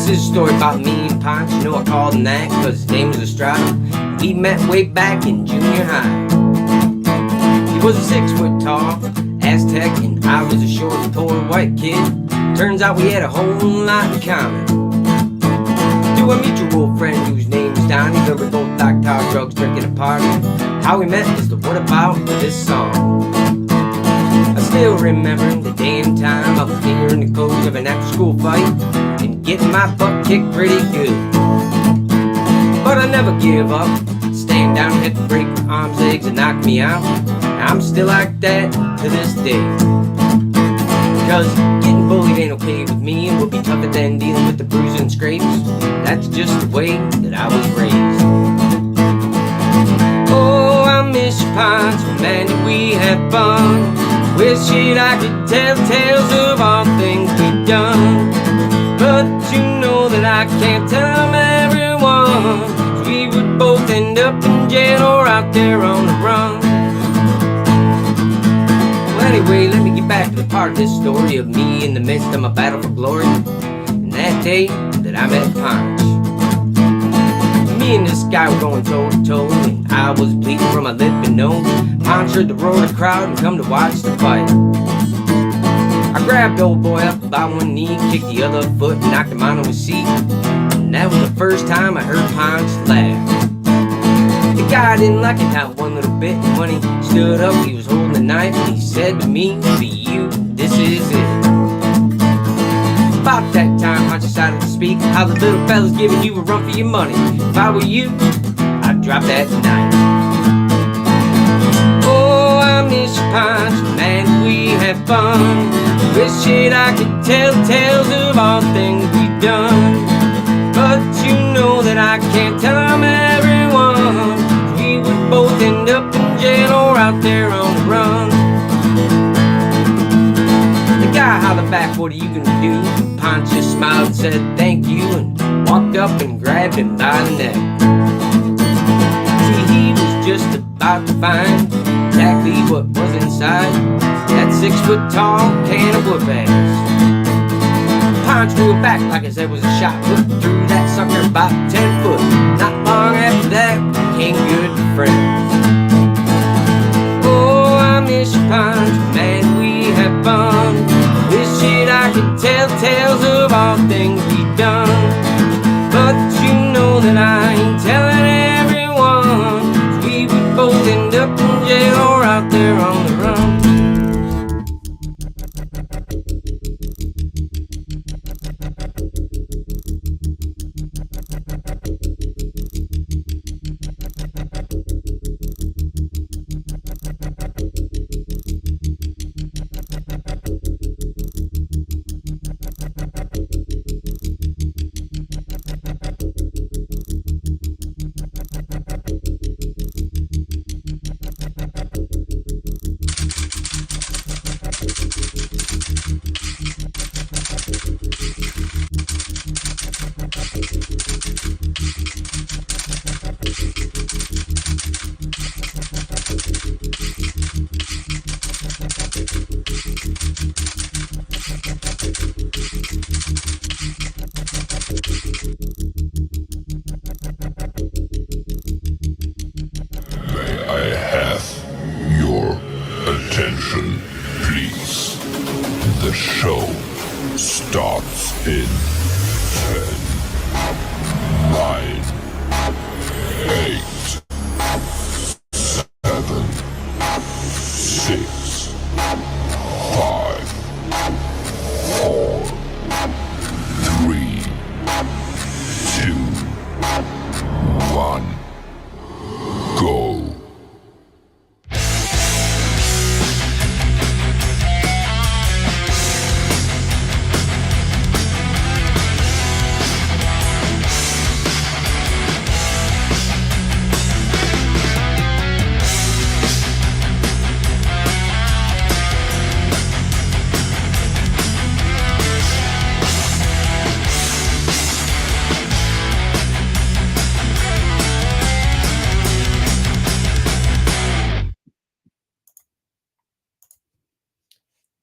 is a story about me and Ponch. You know I called him that cause his name was Estrada. We met way back in junior high. He was a 6 foot tall Aztec and I was a short, poor white kid. Turns out we had a whole lot in common. To a mutual friend whose name was Donnie, where we both liked hard drugs, drinking and partying. How we met is the what about this song. I still remember the day and time I was near in the close of an after school fight and getting my butt kicked pretty good. But I never give up, stand down and hit the break with arms, legs and knock me out. I'm still like that to this day. Cause getting bullied ain't okay with me and would be tougher than dealing with the bruises and scrapes. That's just the way that I was raised. Oh, I miss you, Ponch, man, did we have fun. Wish it I could tell tales of all things we've done. But you know that I can't tell them everyone. We would both end up in jail or out there on the run. Anyway, let me get back to the part of this story of me in the midst of my battle for glory. And that day that I met Ponch. Me and this guy were going toe to toe, and I was bleeding from my lip and nose. Ponch heard the roar of the crowd and come to watch the fight. I grabbed old boy up about one knee, kicked the other foot and knocked him out of his seat. And that was the first time I heard Ponch laugh. The guy didn't like it not one little bit, and when he stood up he was holding a knife and he said to me, "For you, this is it." About that time Ponch decided to speak, how the little fella's giving you a run for your money. If I were you, I'd drop that knife. Oh, I miss you, Ponch, man, we had fun. Wish it I could tell tales of all things we've done. But you know that I can't tell them everyone. We would both end up in jail or out there on the run. The guy hollered back, "What are you gonna do?" Ponch just smiled and said thank you and walked up and grabbed him by the neck. See, he was just about to find exactly what was inside that 6 foot tall can of whoop ass. Ponch drew it back like his head was a shot, put through that sucker about 10 foot. Not long after that, became good friends. Oh, I miss you, Ponch, man, we had fun. Wish it I could tell tales of all things we've done. But you know that I ain't telling everyone. We would both end up in jail or out there on the run. The show starts in 10, 9, 8, 7, 6, 5, 4, 3, 2, 1, go.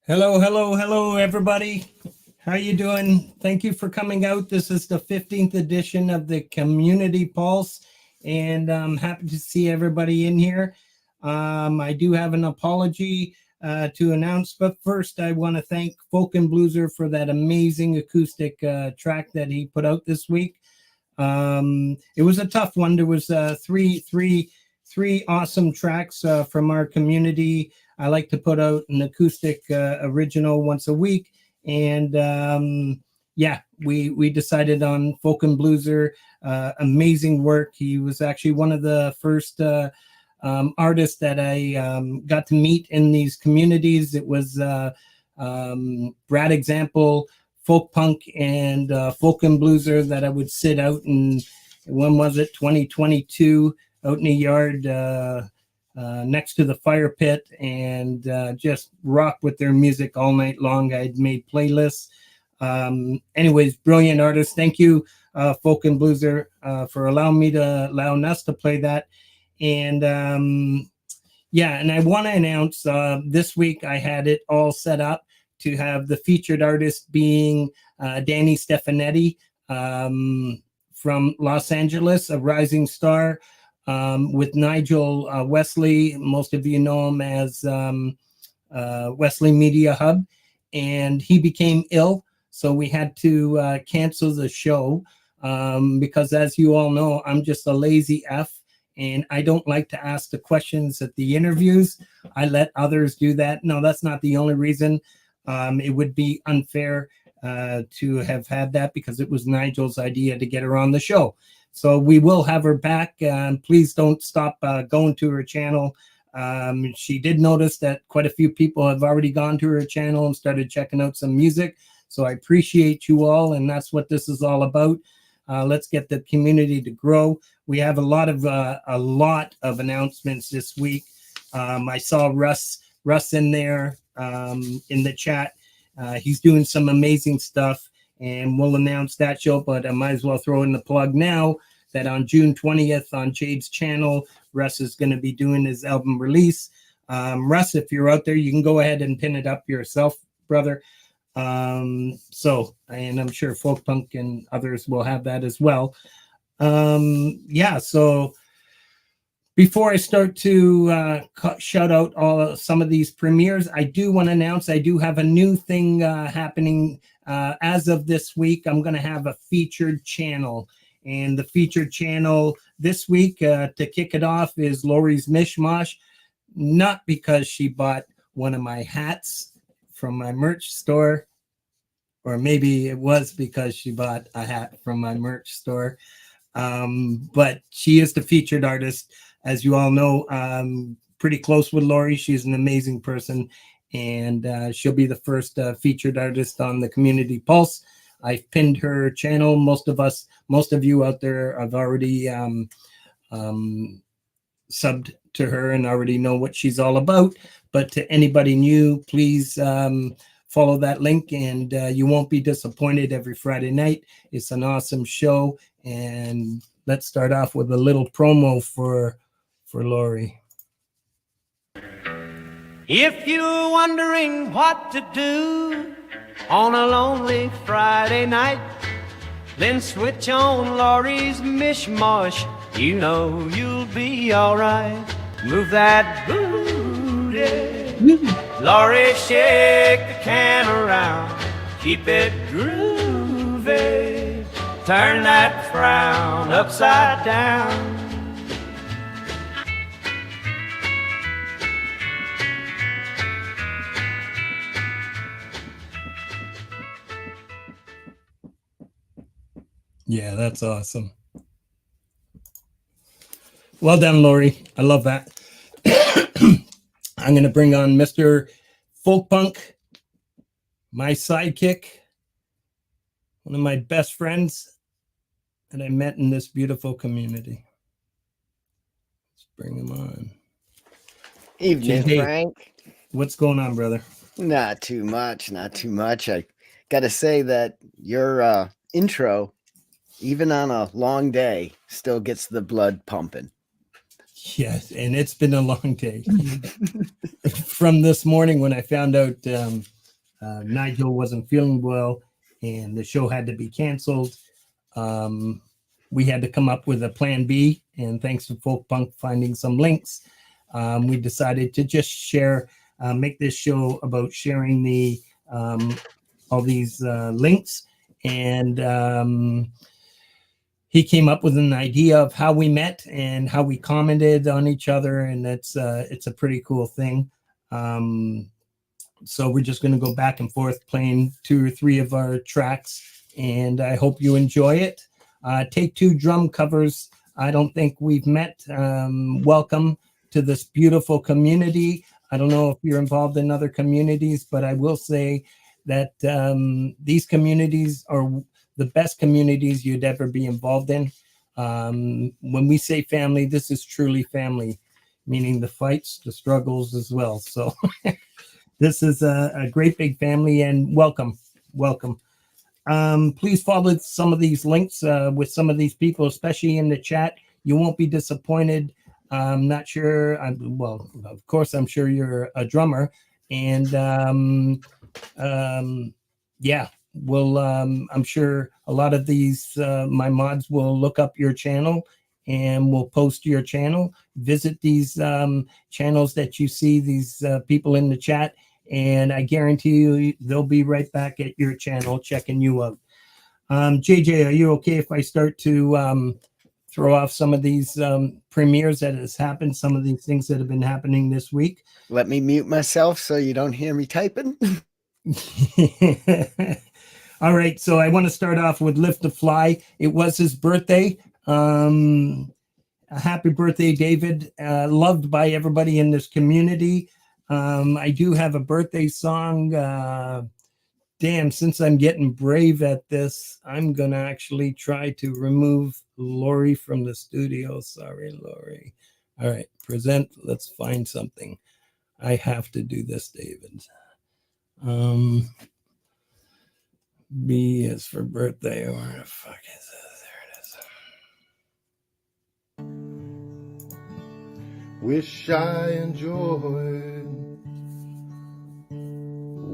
Hello, hello, hello, everybody. How you doing? Thank you for coming out. This is the 15th edition of the Community Pulse, and I'm happy to see everybody in here. I do have an apology to announce, but first I want to thank Folk and Blueser for that amazing acoustic track that he put out this week. It was a tough one. There was three awesome tracks from our community. I like to put out an acoustic original once a week. And we decided on Folk and Blueser. Amazing work. He was actually one of the first artists that I got to meet in these communities. It was Brad Example, Folk Punk, and Folk and Blueser that I would sit out in, when was it, 2022, out in the yard next to the fire pit, and just rock with their music all night long. I'd made playlists. Anyways, brilliant artists. Thank you, Folk and Blueser, for allowing us to play that. And and I want to announce this week I had it all set up to have the featured artist being Danny Stefanetti from Los Angeles, a rising star. With Nigel Wesley. Most of you know him as Wesley Media Hub, and he became ill, so we had to cancel the show because, as you all know, I'm just a lazy F, and I don't like to ask the questions at the interviews. I let others do that. No, that's not the only reason. It would be unfair to have had that because it was Nigel's idea to get her on the show. So we will have her back. Please don't stop going to her channel. She did notice that quite a few people have already gone to her channel and started checking out some music. So I appreciate you all, and that's what this is all about. Let's get the community to grow. We have a lot of announcements this week. I saw Russ in there in the chat. He's doing some amazing stuff. And we'll announce that show, but I might as well throw in the plug now that on June 20th on Jade's channel, Russ is going to be doing his album release. Russ, if you're out there, you can go ahead and pin it up yourself, brother. And I'm sure Folk Punk and others will have that as well. So before I start to shout out some of these premieres, I do want to announce I do have a new thing happening. As of this week, I'm going to have a featured channel. And the featured channel this week, to kick it off, is Lori's Mishmash. Not because she bought one of my hats from my merch store, or maybe it was because she bought a hat from my merch store. But she is the featured artist. As you all know, I'm pretty close with Lori. She's an amazing person. And she'll be the first featured artist on the Community Pulse. I've pinned her channel. Most of you out there have already subbed to her and already know what she's all about. But to anybody new, please follow that link, and you won't be disappointed every Friday night. It's an awesome show. And let's start off with a little promo for Lori. If you're wondering what to do on a lonely Friday night, then switch on Lori's Mishmash. You know you'll be alright. Move that booty, Lori, shake the can around. Keep it groovy, turn that frown upside down. Yeah, that's awesome. Well done, Lori. I love that. I'm going to bring on Mr. Folk Punk, my sidekick, one of my best friends that I met in this beautiful community. Let's bring him on. Evening, Jade, Frank. what's going on, brother? Not too much. I got to say that your intro, even on a long day, still gets the blood pumping. Yes, and it's been a long day. From this morning when I found out Nigel wasn't feeling well, and the show had to be canceled. We had to come up with a plan B, and thanks to Folk Punk finding some links, we decided to just share, make this show about sharing the all these links. And he came up with an idea of how we met and how we commented on each other, and it's a pretty cool thing. So we're just going to go back and forth playing 2 or 3 of our tracks, and I hope you enjoy it. Take Two drum covers. I don't think we've met. Welcome to this beautiful community. I don't know if you're involved in other communities, but I will say that these communities are the best communities you'd ever be involved in. When we say family, this is truly family, meaning the fights, the struggles as well. So this is a great big family, and welcome. Please follow some of these links with some of these people, especially in the chat. You won't be disappointed. I'm not sure. Well, of course, I'm sure you're a drummer, and yeah. Well, I'm sure a lot of these, my mods will look up your channel and will post your channel. Visit these channels that you see, these people in the chat, and I guarantee you they'll be right back at your channel checking you out. JJ, are you okay if I start to throw off some of these premieres that has happened, some of these things that have been happening this week? Let me mute myself so you don't hear me typing. All right, so I want to start off with Lift to Fly. It was his birthday. Happy birthday, David. Loved by everybody in this community. I do have a birthday song. Damn, since I'm getting brave at this, I'm going to actually try to remove Lori from the studio. Sorry, Lori. All right, present. Let's find something. I have to do this, David. B is for birthday. Where the fuck is this? There it is. Wish I enjoyed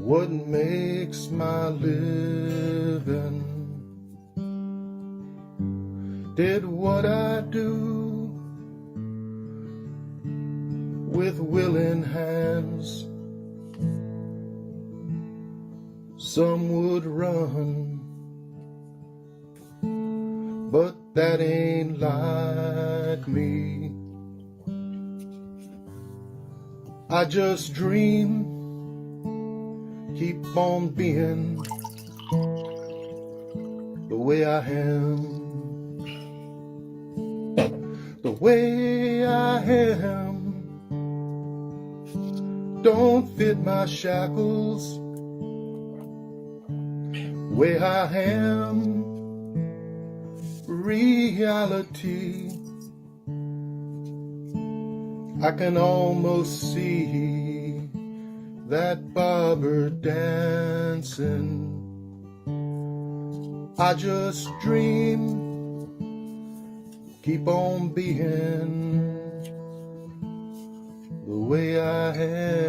what makes my living. Did what I do with willing hands. Some would run, but that ain't like me. I just dream, keep on being the way I am. The way I am don't fit my shackles. Way I am, reality. I can almost see that barber dancing. I just dream, keep on being the way I am.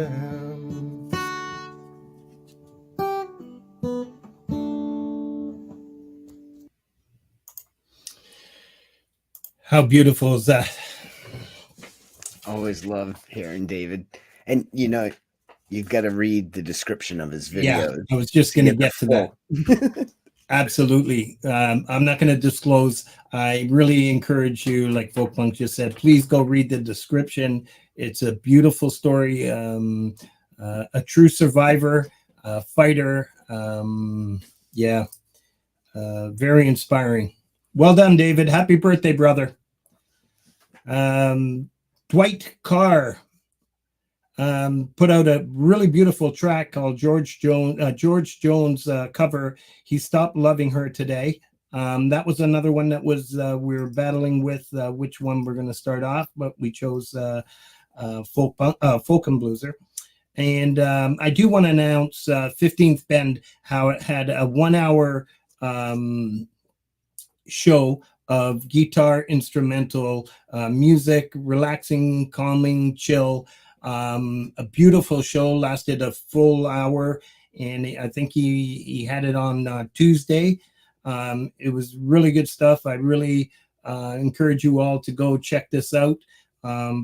How beautiful is that? Always love hearing David. And you know, you've got to read the description of his video. Yeah, I was just going to get to that. Absolutely. I'm not going to disclose. I really encourage you, like Folk Punk just said, please go read the description. It's a beautiful story. A true survivor, a fighter. Yeah, very inspiring. Well done, David. Happy birthday, brother. Dwight Carr put out a really beautiful track called George Jones cover. He Stopped Loving Her Today. That was another one that was we were battling with which one we're going to start off, but we chose Folk and Blueser. And I do want to announce 15th Bend, how it had a 1 hour show of guitar instrumental music, relaxing, calming, chill. A beautiful show, lasted a full hour, and I think he had it on Tuesday. It was really good stuff. I really encourage you all to go check this out.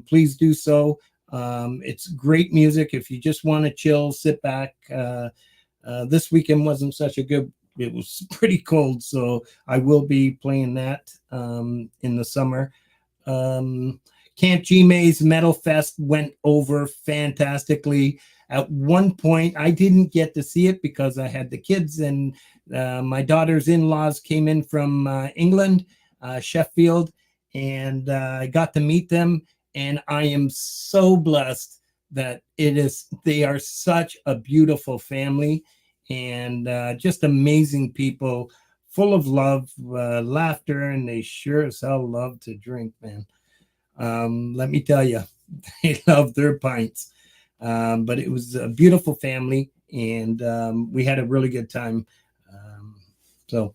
Please do so. It's great music if you just want to chill, sit back. This weekend wasn't such a good, it was pretty cold, so I will be playing that in the summer. Camp G May's Metal Fest went over fantastically. At one point, I didn't get to see it because I had the kids, and my daughter's in-laws came in from England, Sheffield, and I got to meet them. And I am so blessed that they are such a beautiful family, and just amazing people, full of love, laughter, and they sure as hell love to drink, man. Let me tell you, they love their pints. But it was a beautiful family, and we had a really good time. So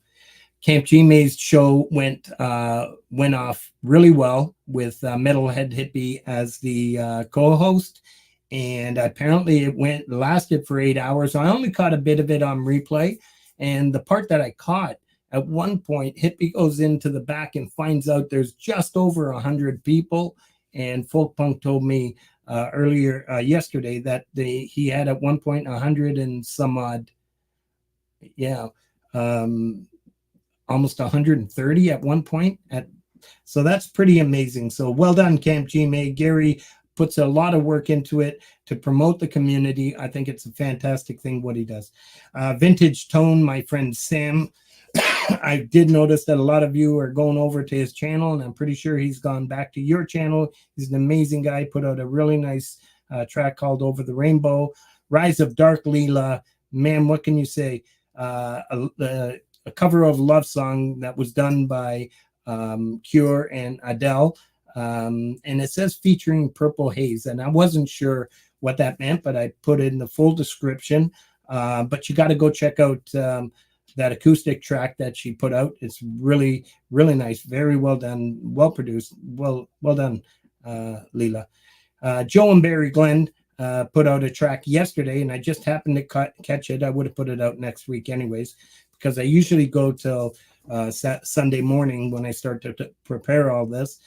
Camp G May's show went off really well with Metalhead Hippie as the co-host, and apparently it lasted for 8 hours. I only caught a bit of it on replay, and the part that I caught, at one point, Hippie goes into the back and finds out there's just over 100 people, and Folk Punk told me earlier yesterday that he had at one point 100 and some odd, almost 130 at one point. So that's pretty amazing. So well done, Camp G May. Gary puts a lot of work into it to promote the community. I think it's a fantastic thing what he does. Vintage Tone, my friend Sam, I did notice that a lot of you are going over to his channel, and I'm pretty sure he's gone back to your channel. He's an amazing guy. Put out a really nice track called Over the Rainbow. Rise of Dark Leela, man, what can you say? A cover of a love song that was done by Cure and Adele. And it says featuring Purple Haze. And I wasn't sure what that meant, but I put it in the full description. But you got to go check out that acoustic track that she put out. It's really, really nice. Very well done. Well produced. Well done, Leela. Joe and Barry Glenn put out a track yesterday, and I just happened to catch it. I would have put it out next week anyways, because I usually go till Sunday morning when I start to prepare all this.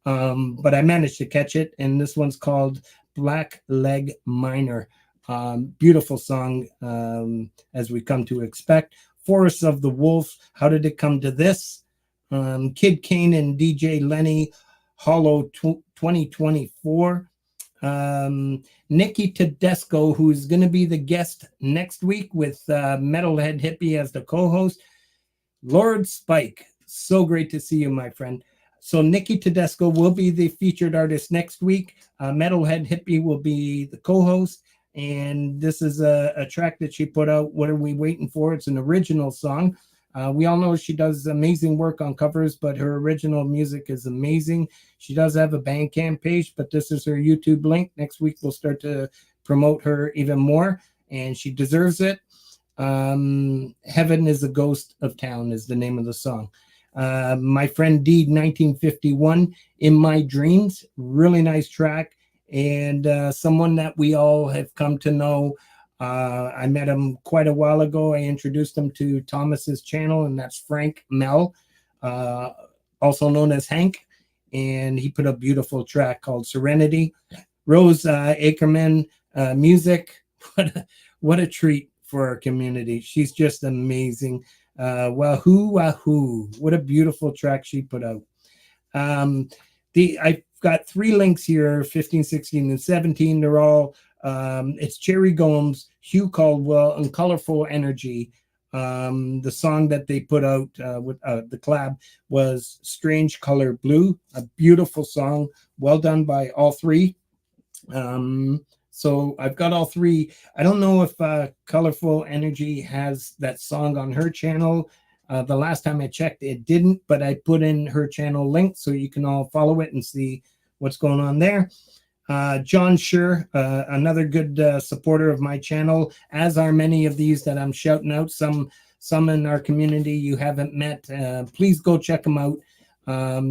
But I managed to catch it, and this one's called Black Leg Minor. Beautiful song, as we come to expect. Forests of the Wolf, How Did It Come to This? Kid Kane and DJ Lenny, Hollow 2024. Nikki Tedesco, who's going to be the guest next week with Metalhead Hippie as the co-host. Lord Spike, so great to see you, my friend. So Nikki Tedesco will be the featured artist next week. Metalhead Hippie will be the co-host. And this is a track that she put out, What Are We Waiting For? It's an original song. We all know she does amazing work on covers, but her original music is amazing. She does have a BANDCAMP page, but this is her YouTube link. Next week, we'll start to promote her even more, and she deserves it. Heaven is a Ghost of Town is the name of the song. My friend Deed, 1951, In My Dreams, really nice track. And someone that we all have come to know. I met him quite a while ago. I introduced him to Thomas's channel, and that's Frank Mel, also known as Hank. And he put a beautiful track called Serenity. Rose Ackerman, music. What a treat for our community. She's just amazing. Wahoo. What a beautiful track she put out. I've got 3 links here, 15, 16, and 17. They're all, it's Jerry Gomes, Hugh Caldwell, and Colorful Energy. The song that they put out with the collab was Strange Color Blue, a beautiful song, well done by all 3. So I've got all 3. I don't know if Colorful Energy has that song on her channel. The last time I checked, it didn't, but I put in her channel link so you can all follow it and see what's going on there. John Schur, another good supporter of my channel, as are many of these that I'm shouting out. Some in our community you haven't met. Please go check them out.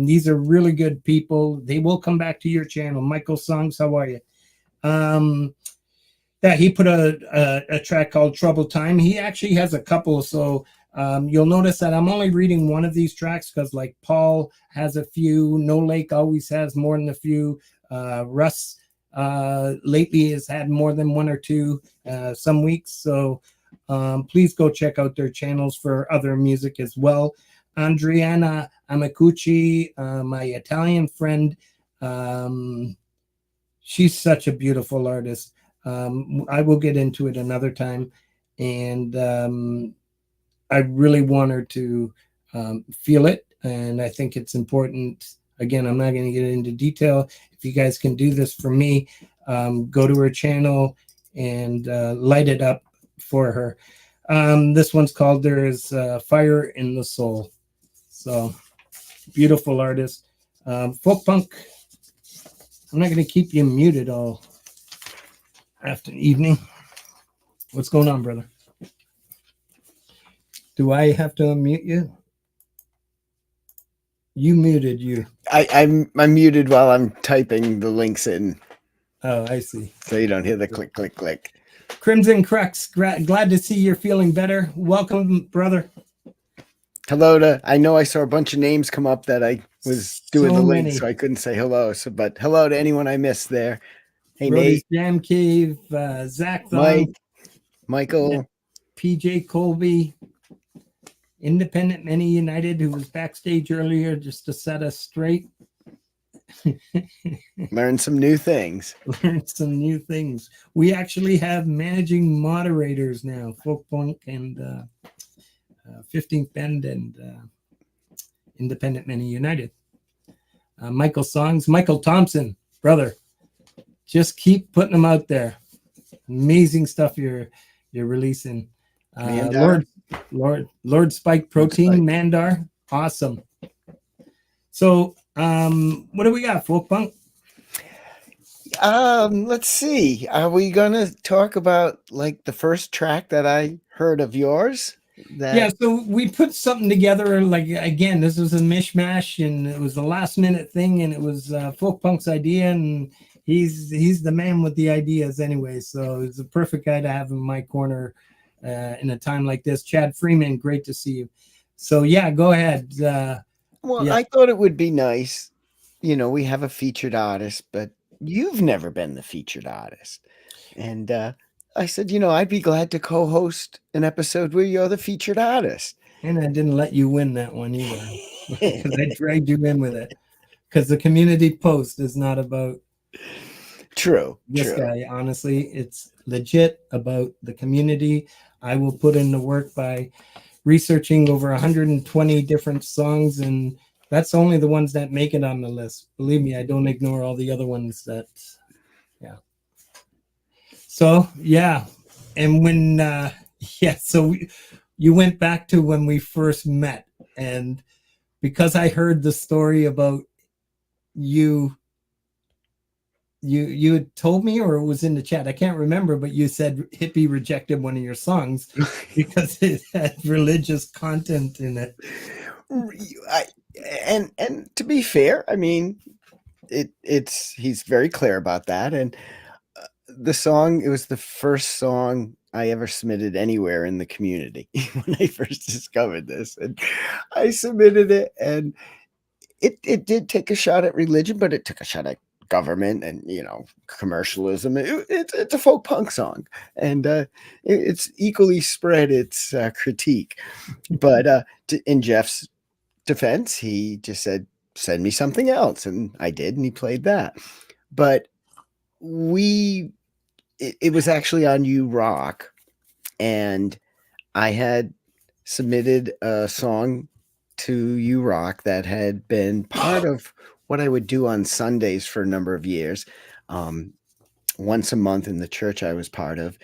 These are really good people. They will come back to your channel. Michael Songs, how are you? Yeah, he put a track called Trouble Time. He actually has a couple, so you'll notice that I'm only reading one of these tracks because like Paul has a few, No Lake always has more than a few, Russ lately has had more than one or two some weeks, so please go check out their channels for other music as well. Andriana Amicucci, my Italian friend, she's such a beautiful artist. I will get into it another time, and I really want her to feel it, and I think it's important. Again, I'm not going to get into detail. If you guys can do this for me, go to her channel and light it up for her. This one's called There's Fire in the Soul. So, beautiful artist. Folk punk. I'm not going to keep you muted all after evening. What's going on, brother? Do I have to unmute you? You muted you. I'm muted while I'm typing the links in. Oh, I see. So you don't hear the click, click, click. Crimson Crux, glad to see you're feeling better. Welcome, brother. Hello to, I know I saw a bunch of names come up that I was doing So the link, many. so I couldn't say hello. So, but hello to anyone I missed there. Hey, Brody's Nate, Jam Cave, Zach Thong, Mike, Michael. Yeah. PJ Colby, Independent Many United, who was backstage earlier just to set us straight. Learn some new things. Learn some new things. We actually have managing moderators now, Folk Punk and 15th Bend and Independent Many United. Michael Songs, Michael Thompson, brother. Just keep putting them out there. Amazing stuff you're releasing. Lord Spike Protein, Spike. Mandar, awesome. So what do we got, Folk Punk? Let's see. Are we gonna talk about like the first track that I heard of yours? Yeah, so we put something together. Like again, this was a mishmash, and it was a last minute thing, and it was Folk Punk's idea, and he's the man with the ideas anyway. So it's a perfect guy to have in my corner in a time like this. Chad Freeman, great to see you. So yeah, go ahead. Well, yeah. I thought it would be nice. You know, we have a featured artist, but you've never been the featured artist. And I said, you know, I'd be glad to co-host an episode where you're the featured artist. And I didn't let you win that one either, because I dragged you in with it. Because the community post is not about this guy. Honestly, it's legit about the community. I will put in the work by researching over 120 different songs, and that's only the ones that make it on the list. Believe me, I don't ignore all the other ones that, yeah. So, yeah. And when, so you went back to when we first met, and because I heard the story about you had told me, or it was in the chat, I can't remember, but you said Hippie rejected one of your songs because it had religious content in it. And to be fair, I mean, he's very clear about that. And the song, it was the first song I ever submitted anywhere in the community when I first discovered this, and I submitted it, and it did take a shot at religion, but it took a shot at government and, you know, commercialism. It's a folk punk song, and it's equally spread its critique. But in Jeff's defense, he just said, send me something else, and I did, and he played that. But it was actually on You Rock, and I had submitted a song to You Rock that had been part of what I would do on Sundays for a number of years. Once a month in the church I was part of,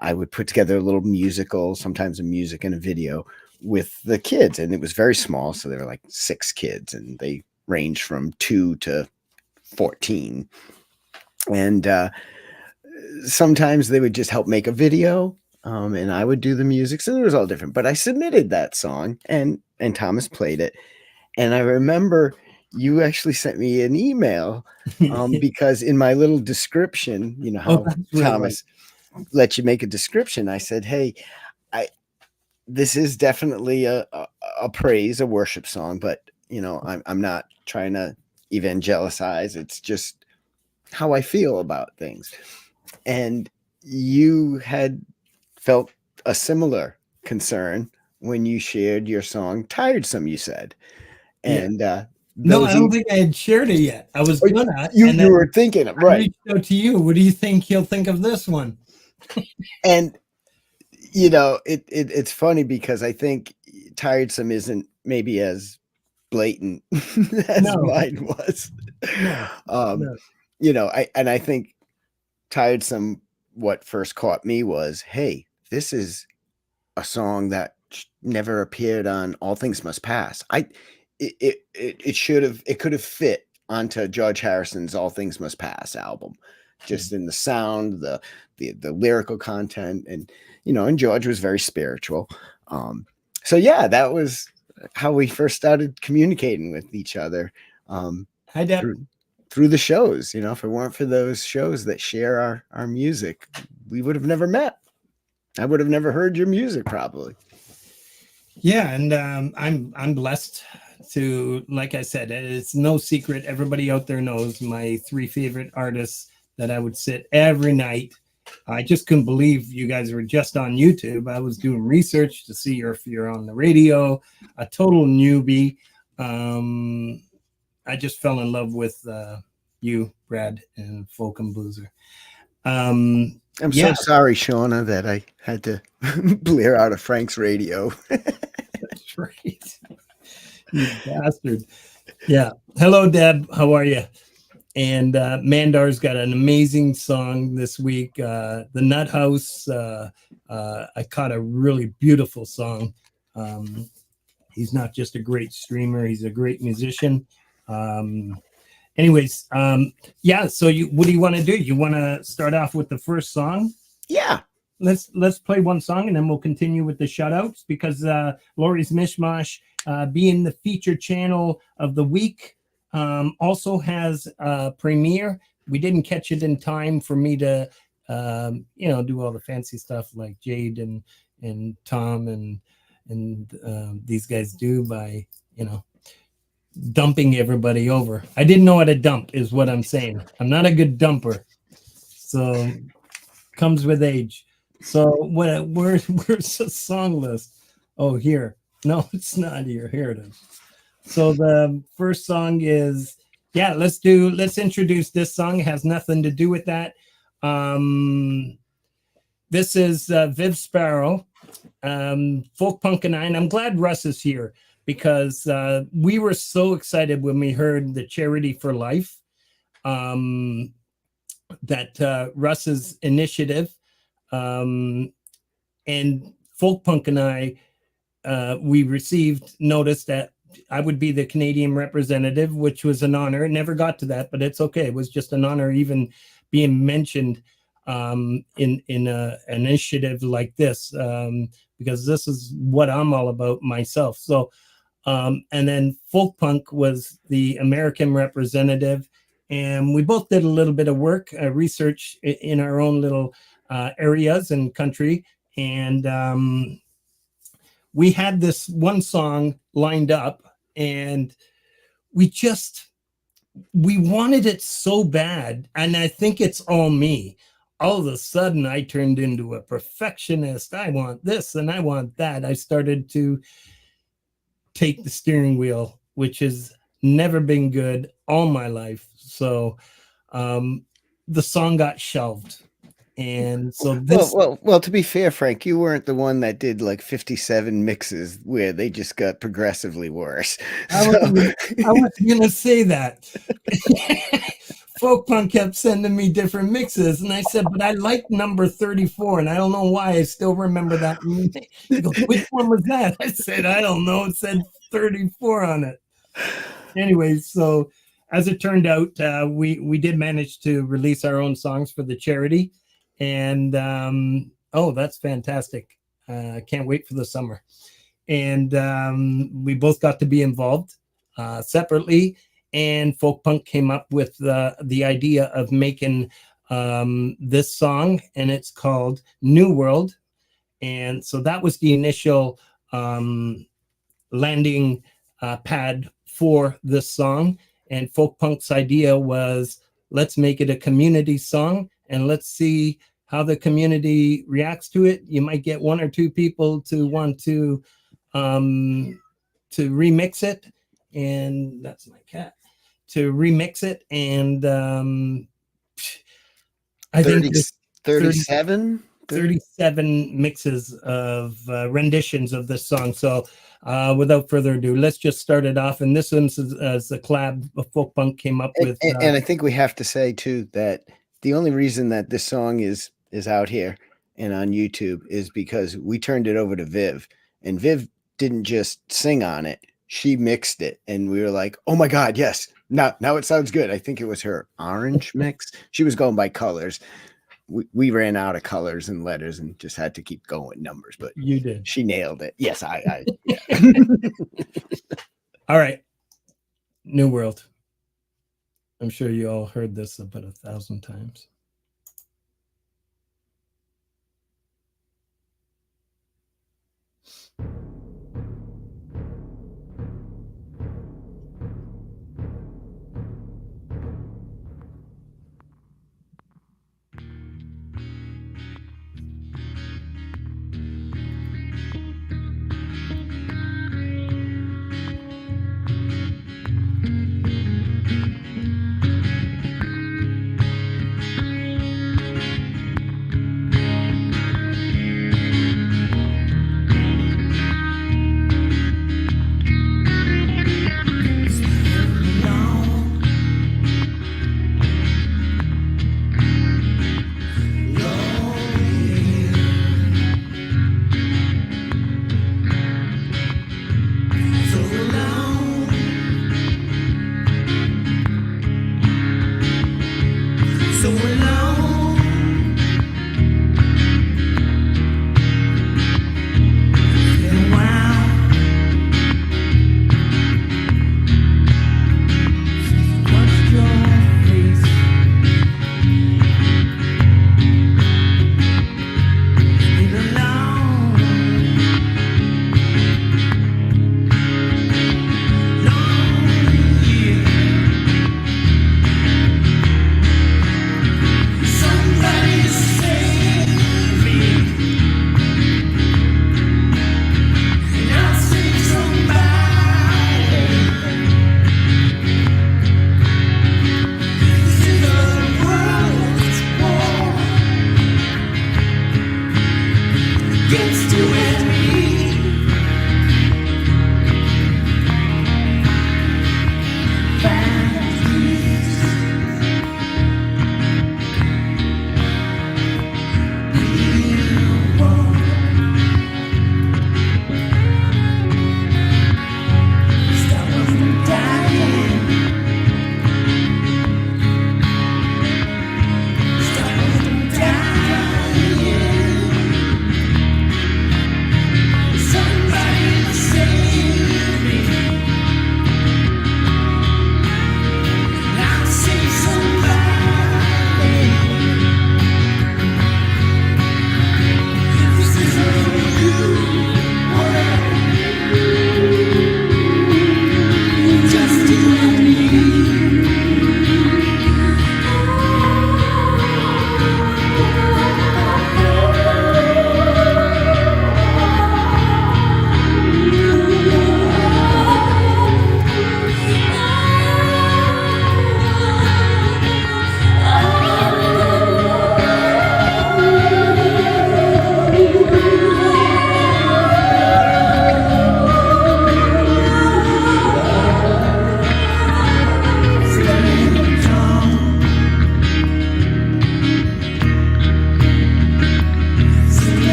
I would put together a little musical, sometimes a music and a video with the kids. And it was very small. So there were like 6 kids, and they ranged from 2 to 14. And sometimes they would just help make a video, and I would do the music. So it was all different. But I submitted that song, and Thomas played it. And I remember you actually sent me an email because in my little description, you know how Thomas let you make a description. I said, hey, this is definitely a praise, a worship song, but I'm not trying to evangelize. It's just how I feel about things. And you had felt a similar concern when you shared your song Tiresome, you said. And no, I don't think I had shared it yet. I was gonna. You were thinking, right? I reached out to you. What do you think he'll think of this one? And it's funny because I think Tiresome isn't maybe as blatant as mine was. I think Tiresome, what first caught me was, hey, this is a song that never appeared on All Things Must Pass. It could have fit onto George Harrison's All Things Must Pass album, just in the sound, the lyrical content, and and George was very spiritual. So yeah, that was how we first started communicating with each other. Through the shows. If it weren't for those shows that share our music, we would have never met. I would have never heard your music probably. Yeah, and I'm blessed to, like I said, it's no secret. Everybody out there knows my 3 favorite artists that I would sit every night. I just couldn't believe you guys were just on YouTube. I was doing research to see if you're on the radio, a total newbie. I just fell in love with you, Brad, and Folk and Blueser. I'm so sorry, Shauna, that I had to blare out of Frank's radio. That's right. You bastard. Yeah. Hello, Deb. How are you? And Mandar's got an amazing song this week. The Nut House. I caught a really beautiful song. He's not just a great streamer, he's a great musician. Anyways, so what do you want to do? You want to start off with the first song? Yeah. Let's play one song and then we'll continue with the shoutouts, because Lori's Mishmash, being the feature channel of the week, also has a premiere. We didn't catch it in time for me to do all the fancy stuff like Jade and Tom and these guys do by dumping everybody over. I didn't know how to dump is what I'm saying. I'm not a good dumper, so comes with age. So where's the song list? Oh, here. No, it's not here. Here it is. So the first song is, let's introduce this song. It has nothing to do with that. This is Viv Sparrow, Folk Punk and I, and I'm glad Russ is here, because we were so excited when we heard the Charity for Life, that Russ's initiative, and Folk Punk and I, we received notice that I would be the Canadian representative, which was an honor. It never got to that, but it's okay. It was just an honor even being mentioned in an initiative like this, because this is what I'm all about myself. So, and then Folk Punk was the American representative, and we both did a little bit of work, research in our own little areas and country, and we had this one song lined up, and we wanted it so bad, and I think it's all me. All of a sudden, I turned into a perfectionist. I want this and I want that. I started to take the steering wheel, which has never been good all my life. So the song got shelved. And so this... Well, to be fair, Frank, you weren't the one that did like 57 mixes where they just got progressively worse. I was going to say that. Folk Punk kept sending me different mixes, and I said, but I like number 34, and I don't know why I still remember that. He goes, which one was that? I said, I don't know. It said 34 on it. Anyway, so as it turned out, we did manage to release our own songs for the charity, and that's fantastic. Can't wait for the summer. And we both got to be involved separately. And Folk Punk came up with the idea of making this song, and it's called New World. And so that was the initial landing pad for this song. And Folk Punk's idea was, let's make it a community song and let's see how the community reacts to it. You might get one or two people to want to remix it, and that's my cat, to remix it. And I think 37 mixes of renditions of this song. So without further ado, let's just start it off. And this one's as the collab of Folk Punk came up with. And I think we have to say too that the only reason that this song is out here and on YouTube is because we turned it over to Viv, and Viv didn't just sing on it, she mixed it, and we were like, oh my God, yes, now it sounds good. I think it was her orange mix. She was going by colors. We ran out of colors and letters and just had to keep going with numbers, but you did. She nailed it. Yes, I yeah. All right. New World. I'm sure you all heard this about 1,000 times.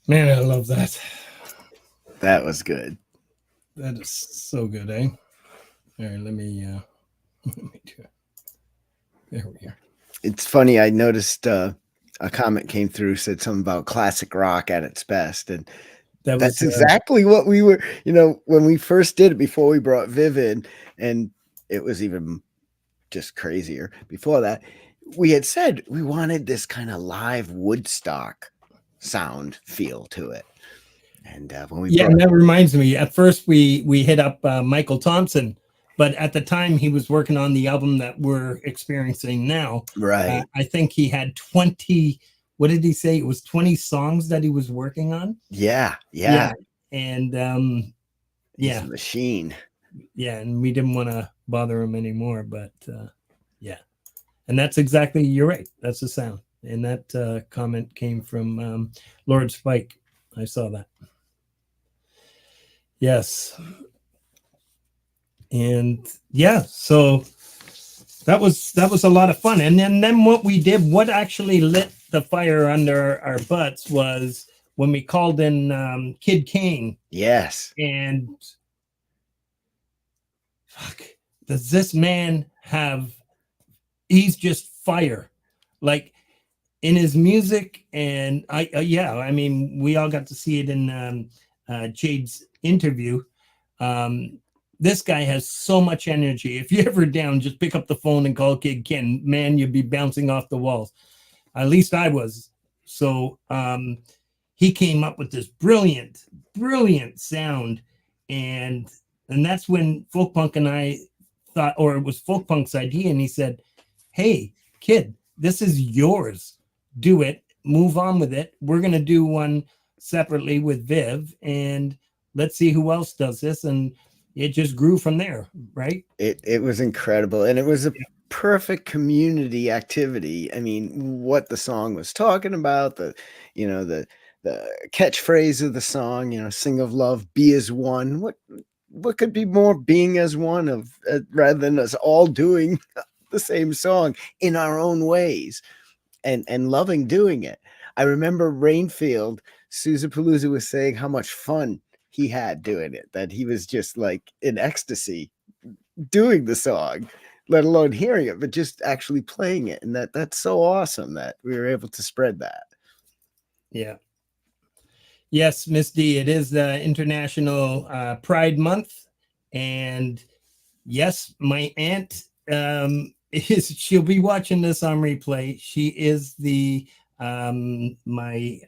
Man, I love that. That was good. That is so good, eh? All right, let me let me do it. There we are. It's funny. I noticed a comment came through, said something about classic rock at its best. And That that's was exactly what we were, when we first did it before we brought Viv in, and it was even just crazier before that. We had said we wanted this kind of live Woodstock sound feel to it. And when we and that reminds me. At first, we hit up Michael Thompson, but at the time he was working on the album that we're experiencing now. right, I think he had 20. What did he say? It was 20 songs that he was working on. yeah, And he's a machine. and we didn't want to bother him anymore. But and that's exactly, you're right. That's the sound. And that comment came from Lord Spike. I saw that. Yes. And so that was a lot of fun. And then what we did, what actually lit the fire under our butts, was when we called in Kid Kane. Yes. And fuck, does this man have, he's just fire, like in his music. And I mean, we all got to see it in Jade's interview. This guy has so much energy. If you're ever down, just pick up the phone and call Kid Ken. Man, you'd be bouncing off the walls. At least I was. So he came up with this brilliant sound. And that's when Folk Punk and I thought, or it was Folk Punk's idea. And he said, hey, kid, this is yours. Do it. Move on with it. We're going to do one separately with Viv. And let's see who else does this. And it just grew from there, right? It was incredible. And it was a perfect community activity. I mean, what the song was talking about, the catchphrase of the song, sing of love, be as one. What could be more being as one rather than us all doing the same song in our own ways and loving doing it. I remember Rainfield, Susapalooza, was saying how much fun he had doing it, that he was just like in ecstasy doing the song, let alone hearing it, but just actually playing it. And that's so awesome that we were able to spread that. Yeah. Yes, Miss D, it is the International Pride Month. And yes, my aunt she'll be watching this on replay. She is the my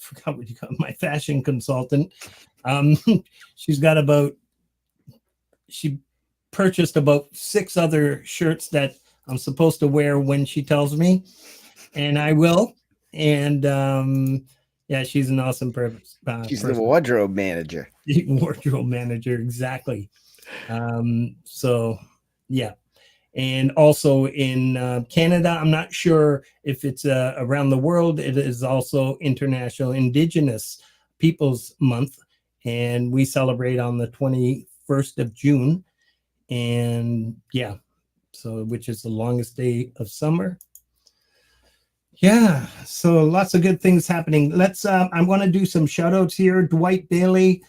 forgot what you call it, my fashion consultant. She purchased about 6 other shirts that I'm supposed to wear when she tells me, and I will. And she's an awesome person. She's the wardrobe manager. Wardrobe manager, exactly. So yeah. And also in Canada, I'm not sure if it's around the world. It is also International Indigenous Peoples Month, and we celebrate on the 21st of June. And so which is the longest day of summer. Yeah, so lots of good things happening. Let's I want to do some shout outs here. Dwight Bailey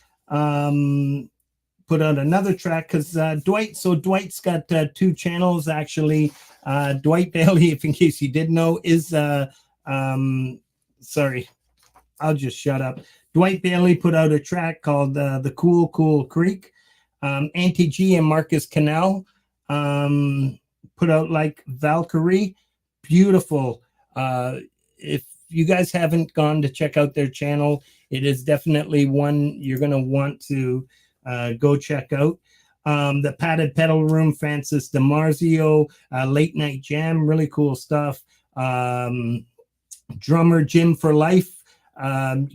put out another track because Dwight's got 2 channels actually. Dwight Bailey, if in case you didn't know, is sorry, I'll just shut up. Dwight Bailey put out a track called The Cool Creek. Auntie G and Marcus Canal put out like Valkyrie. Beautiful. If you guys haven't gone to check out their channel, it is definitely one you're going to want to go check out. The Padded Pedal Room, Francis DiMarzio, Late Night Jam, really cool stuff. Drummer Jim for Life,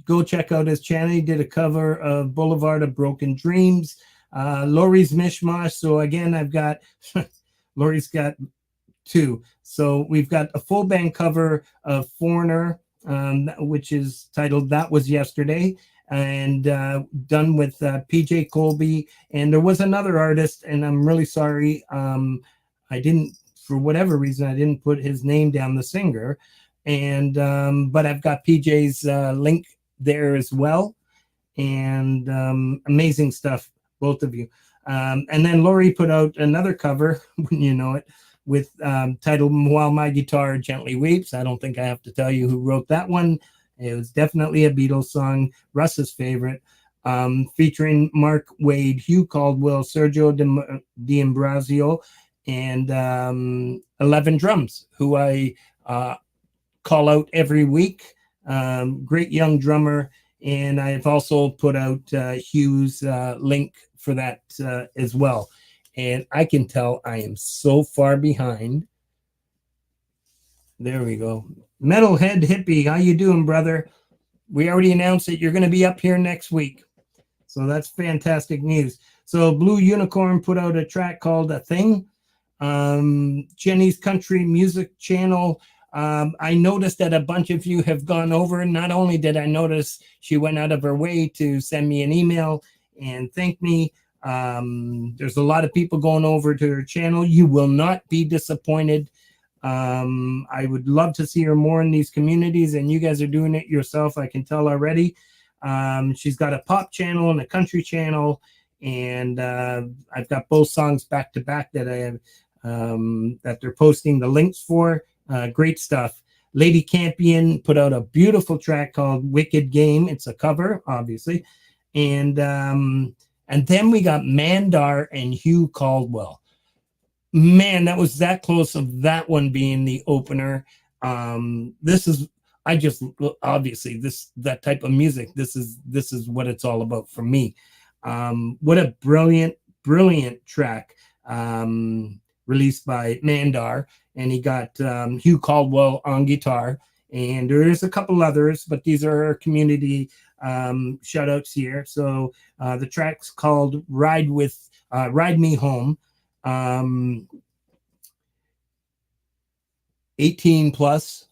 go check out his channel. He did a cover of Boulevard of Broken Dreams. Lori's Mishmash. So again, I've got Lori's got 2. So we've got a full band cover of Foreigner, which is titled That Was Yesterday, and done with PJ Colby. And there was another artist, and I'm really sorry, I didn't, for whatever reason, I didn't put his name down, the singer. And but I've got PJ's link there as well. And amazing stuff, both of you. And then Lori put out another cover, when you know it, with titled While My Guitar Gently Weeps. I don't think I have to tell you who wrote that one. It was definitely a Beatles song, Russ's favorite, featuring Mark Wade, Hugh Caldwell, Sergio D'Ambrosio, and 11 Drums, who I call out every week. Great young drummer. And I've also put out Hugh's link for that as well. And I can tell I am so far behind. There we go. Metalhead Hippie, how you doing, brother? We already announced that you're going to be up here next week. So that's fantastic news. So Blue Unicorn put out a track called A Thing. Jenny's Country Music Channel. I noticed that a bunch of you have gone over. Not only did I notice she went out of her way to send me an email and thank me. There's a lot of people going over to her channel. You will not be disappointed. I would love to see her more in these communities, and you guys are doing it yourself. I can tell already. She's got a pop channel and a country channel, and I've got both songs back to back that I have that they're posting the links for. Great stuff. Lady Campion put out a beautiful track called Wicked Game. It's a cover, obviously. And then we got Mandar and Hugh Caldwell. Man, that was that close of that one being the opener. This is, I just, obviously, that type of music, this is what it's all about for me. What a brilliant track released by Mandar. And he got Hugh Caldwell on guitar. And there's a couple others, but these are community shout outs here. So the track's called Ride Me Home. 18 plus.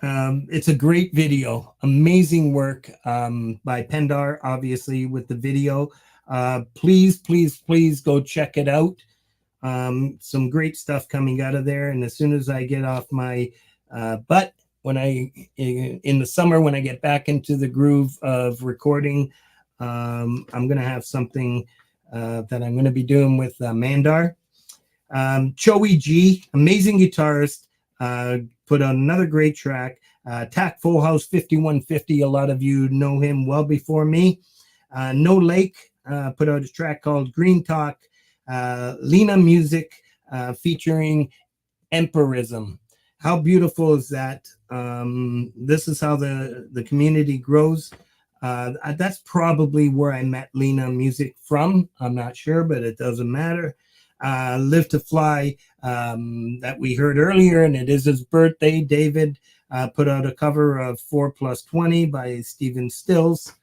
It's a great video. Amazing work by Pendar, obviously, with the video. Please go check it out. Some great stuff coming out of there. And as soon as I get off my butt, in the summer, when I get back into the groove of recording, I'm going to have something that I'm going to be doing with Mandar. Choey G, amazing guitarist, put on another great track. Tack Full House 5150. A lot of you know him well before me. No Lake put out a track called Green Talk. Lena Music featuring Empirism. How beautiful is that? This is how the community grows. That's probably where I met Lena Music from. I'm not sure, but it doesn't matter. Live to Fly that we heard earlier, and it is his birthday. David put out a cover of 4+20 by Stephen Stills.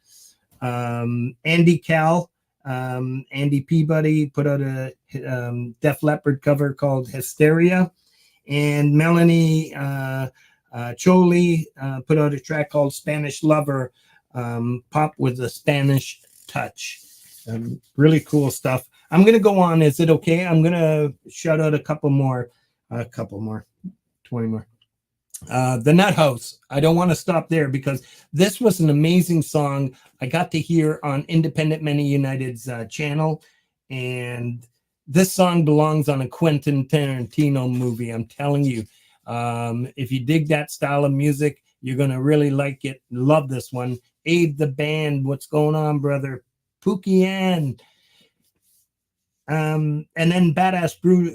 Andy Cal, Andy Peabody put out a Def Leppard cover called Hysteria. And Melanie Choli put out a track called Spanish Lover, pop with a Spanish touch. Really cool stuff. I'm going to go on. Is it okay? I'm going to shout out a couple more, 20 more. The Nut House. I don't want to stop there because this was an amazing song I got to hear on Independent Many United's channel. And this song belongs on a Quentin Tarantino movie. I'm telling you, if you dig that style of music, you're going to really like it. Love this one. Aid the Band. What's going on, brother? Pookie Ann. And then Badass Brew.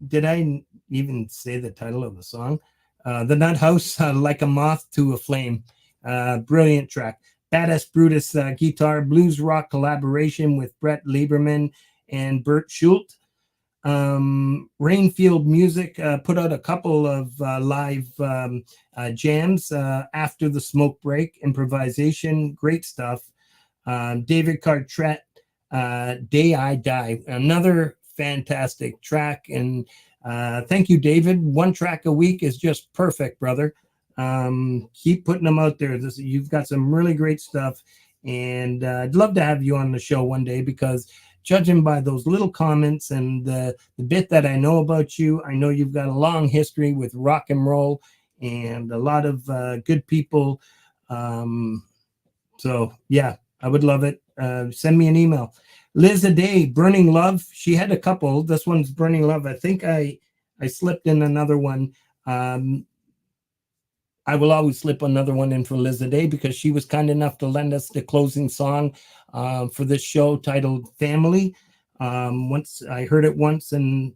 Did I even say the title of the song? The Nut House, Like a Moth to a Flame. Brilliant track. Badass Brutus guitar, blues rock collaboration with Brett Lieberman and Bert Schult. Rainfield Music put out a couple of live jams after the smoke break. Improvisation, great stuff. David Cartrett, Day I Die, another fantastic track. And thank you, David. One track a week is just perfect, brother. Keep putting them out there. You've got some really great stuff. And I'd love to have you on the show one day because judging by those little comments and the bit that I know about you, I know you've got a long history with rock and roll. and a lot of good people. So yeah, I would love it. Send me an email. Liz A Day, Burning Love. She had a couple. This one's Burning Love. I think I slipped in another one. I will always slip another one in for Liz A Day because she was kind enough to lend us the closing song for this show titled Family. Once I heard it once and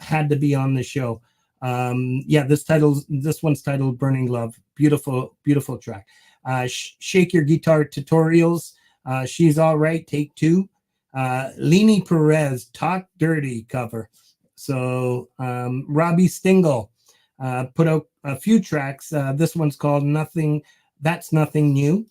had to be on the show. This one's titled Burning Love. Beautiful, beautiful track. Shake Your Guitar Tutorials. She's All Right, Take 2. Leni Perez, Talk Dirty cover. So Robbie Stingle put out a few tracks. This one's called Nothing, That's Nothing New.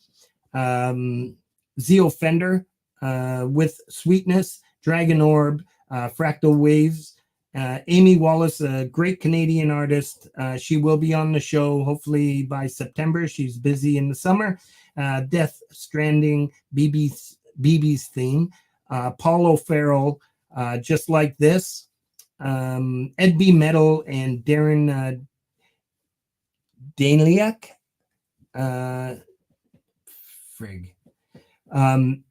Zio Fender with Sweetness, Dragon Orb, Fractal Waves. Amy Wallace, a great Canadian artist. She will be on the show hopefully by September. She's busy in the summer. Death Stranding, BB's theme. Paulo Farrell, Just Like This. Ed B. Metal and Darren Danieliak.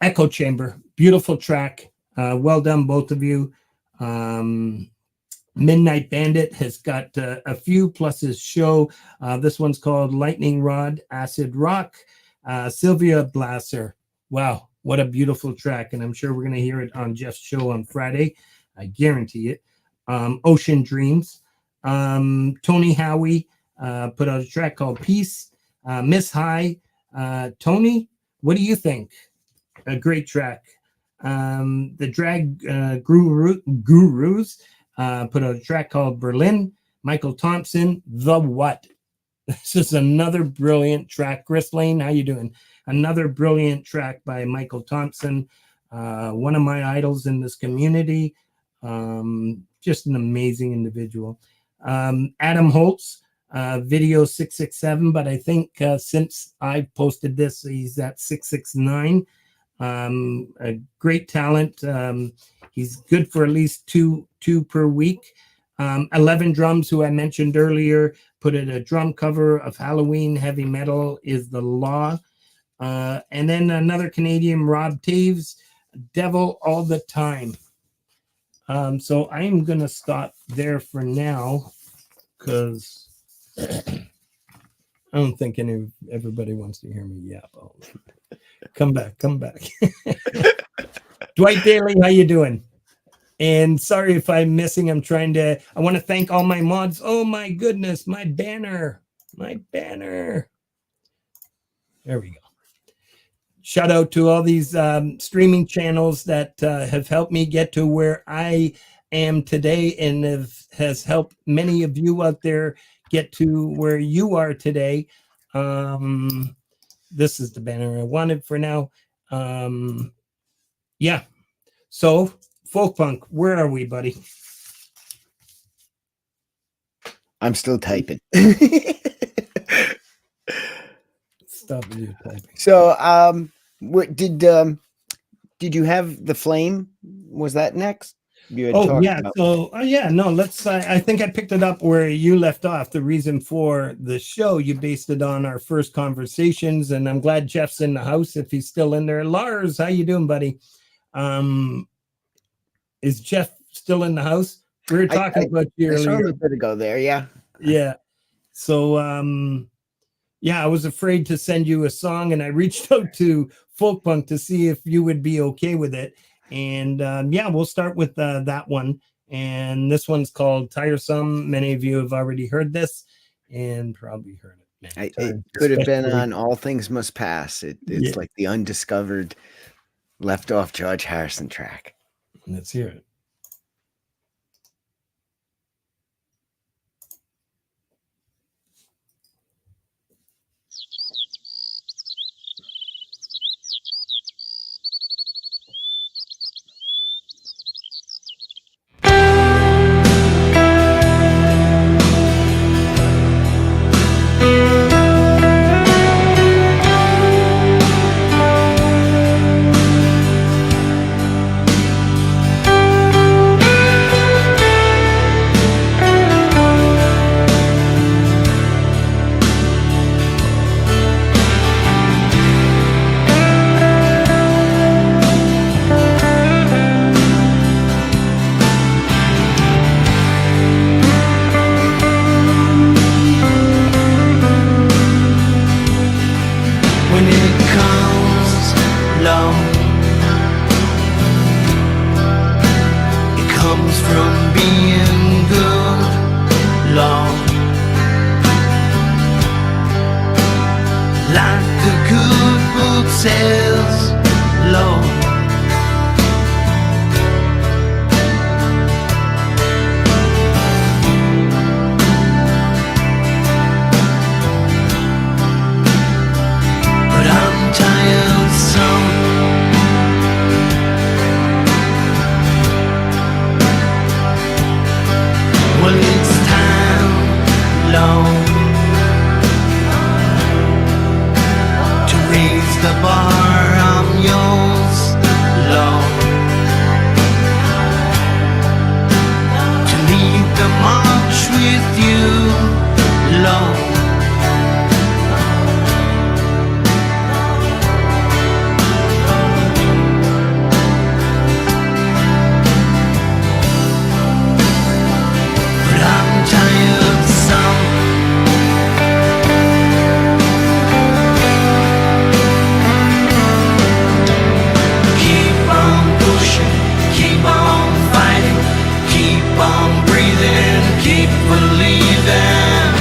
Echo Chamber, beautiful track. Well done, both of you. Midnight Bandit has got a few plus his show. This one's called Lightning Rod, Acid Rock. Sylvia Blasser. Wow, what a beautiful track. And I'm sure we're going to hear it on Jeff's show on Friday. I guarantee it. Ocean Dreams. Tony Howie put out a track called Peace. Miss High. Tony, what do you think? A great track. The Drag Gurus put out a track called Berlin. Michael Thompson, The What? This is another brilliant track. Chris Lane, how you doing? Another brilliant track by Michael Thompson, one of my idols in this community. Just an amazing individual. Adam Holtz, video 667, but I think since I posted this, he's at 669. A great talent. He's good for at least two per week. 11 Drums, who I mentioned earlier, put in a drum cover of Halloween Heavy Metal is the Law. And then another Canadian, Rob Taves, Devil All the Time. So I am going to stop there for now because I don't think everybody wants to hear me yap. Come back. Dwight Daly, how you doing? And sorry if I'm missing. I want to thank all my mods. Oh my goodness, my banner. There we go. Shout out to all these streaming channels that have helped me get to where I am today and has helped many of you out there get to where you are today. This is the banner I wanted for now. Yeah. So, Folk Punk, where are we, buddy? I'm still typing. Stop you typing. So, did you have the Flame? Was that next? You had talked about. Let's. I think I picked it up where you left off. The reason for the show, you based it on our first conversations, and I'm glad Jeff's in the house if he's still in there. Lars, how you doing, buddy? Is Jeff still in the house? We were talking about you earlier. I saw a bit ago there, yeah. Yeah. So, I was afraid to send you a song, and I reached out to Folk Punk to see if you would be okay with it. And we'll start with that one. And this one's called Tiresome. Many of you have already heard this and probably heard it. It could have been on All Things Must Pass. It's like the undiscovered, left off George Harrison track. Let's hear it. The good book says, Lord. But I'm tired, son. Well, it's time, Lord, to raise the bar. I'm yours, Lord, to lead the march with you, Lord. But I'm tired, son. Keep on pushing, keep on fighting, keep on breathing, keep believing.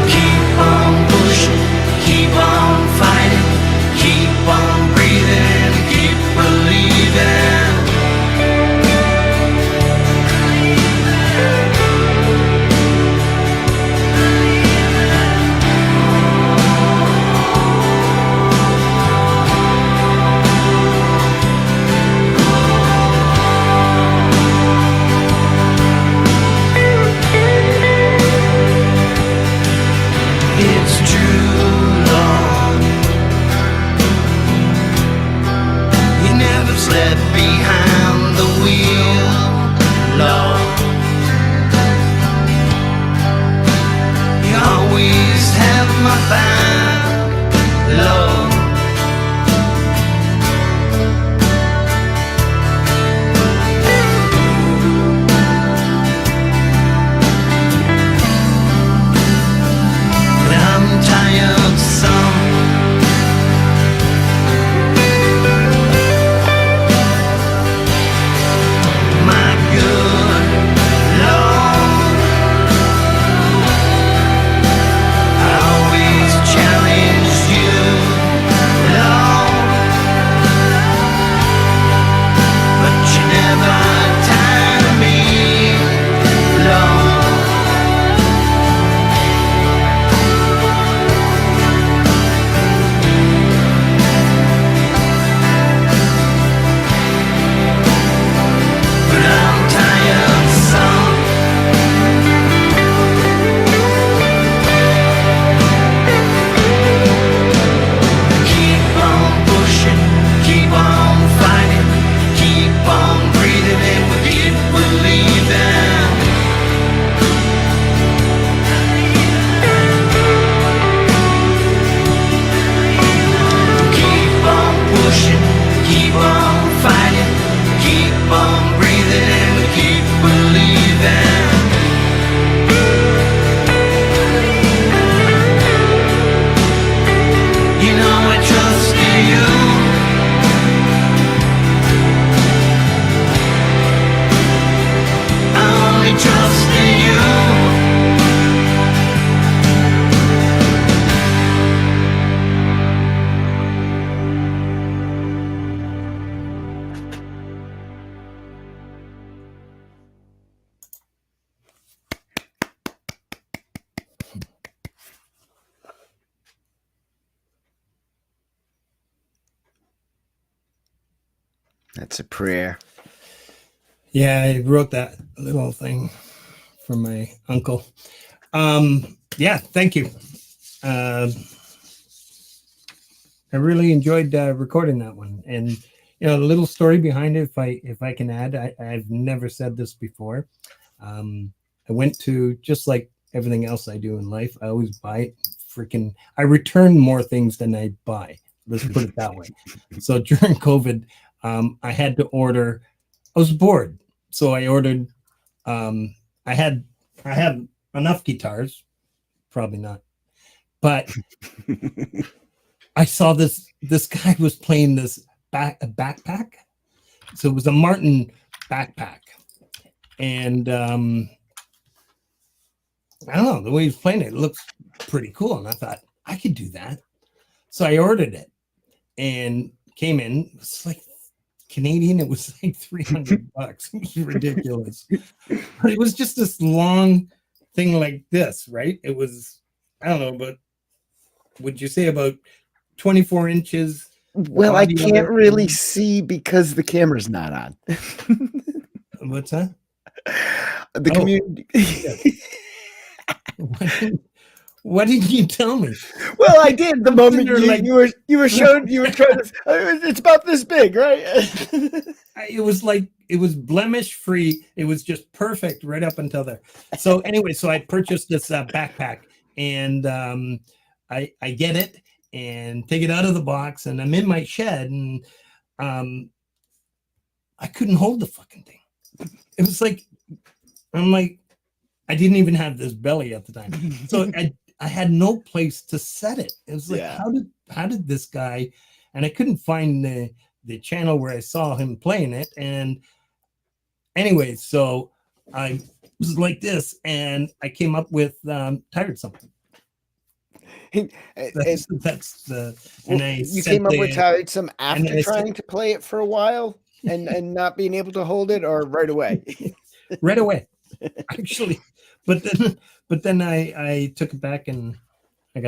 Keep on pushing, keep on fighting, keep on breathing, keep believing. It's true, Lord. You never slept behind the wheel, Lord. You always have my back, Lord. But I'm tired, son. My good Lord, I always challenged you, Lord, but you never tired me, Lord. But I'm tired, son. Keep on pushing, keep on fighting, keep on breathing, and we keep believing. Keep on pushing, keep on fighting, keep on breathing, and we keep believing. You know I trust in you. I only trust in you. That's a prayer. Yeah, I wrote that little thing for my uncle. Yeah, thank you. I really enjoyed recording that one, and you know, the little story behind it. If I can add, I've never said this before. I went to, just like everything else I do in life, I always buy I return more things than I buy. Let's put it that way. So during COVID, I had to order. I was bored, so I ordered. I have enough guitars, probably not, but I saw this guy was playing this backpack. So it was a Martin backpack, And I don't know, the way he was playing it looked pretty cool. And I thought, I could do that. So I ordered it and came in. It was like Canadian, it was like $300. It was ridiculous. But it was just this long thing like this, right? It was, I don't know, but would you say about 24 inches? Well, I can't really see because the camera's not on. What's that? The community. What did you tell me? Well, I did the moment you, like, you were showing, you were trying to, it's about this big, right? It was like, it was blemish free. It was just perfect right up until there. So anyway, so I purchased this backpack, and I get it and take it out of the box, and I'm in my shed, and I couldn't hold the fucking thing. It was like, I'm like, I didn't even have this belly at the time. So I had no place to set it. It was like, how did this guy, and I couldn't find the channel where I saw him playing it. And anyway, so I was like this, and I came up with Tiresome. That's the, and I you came up with Tiresome after trying to play it for a while and not being able to hold it, or right away? Right away, actually. But then I took it back, and I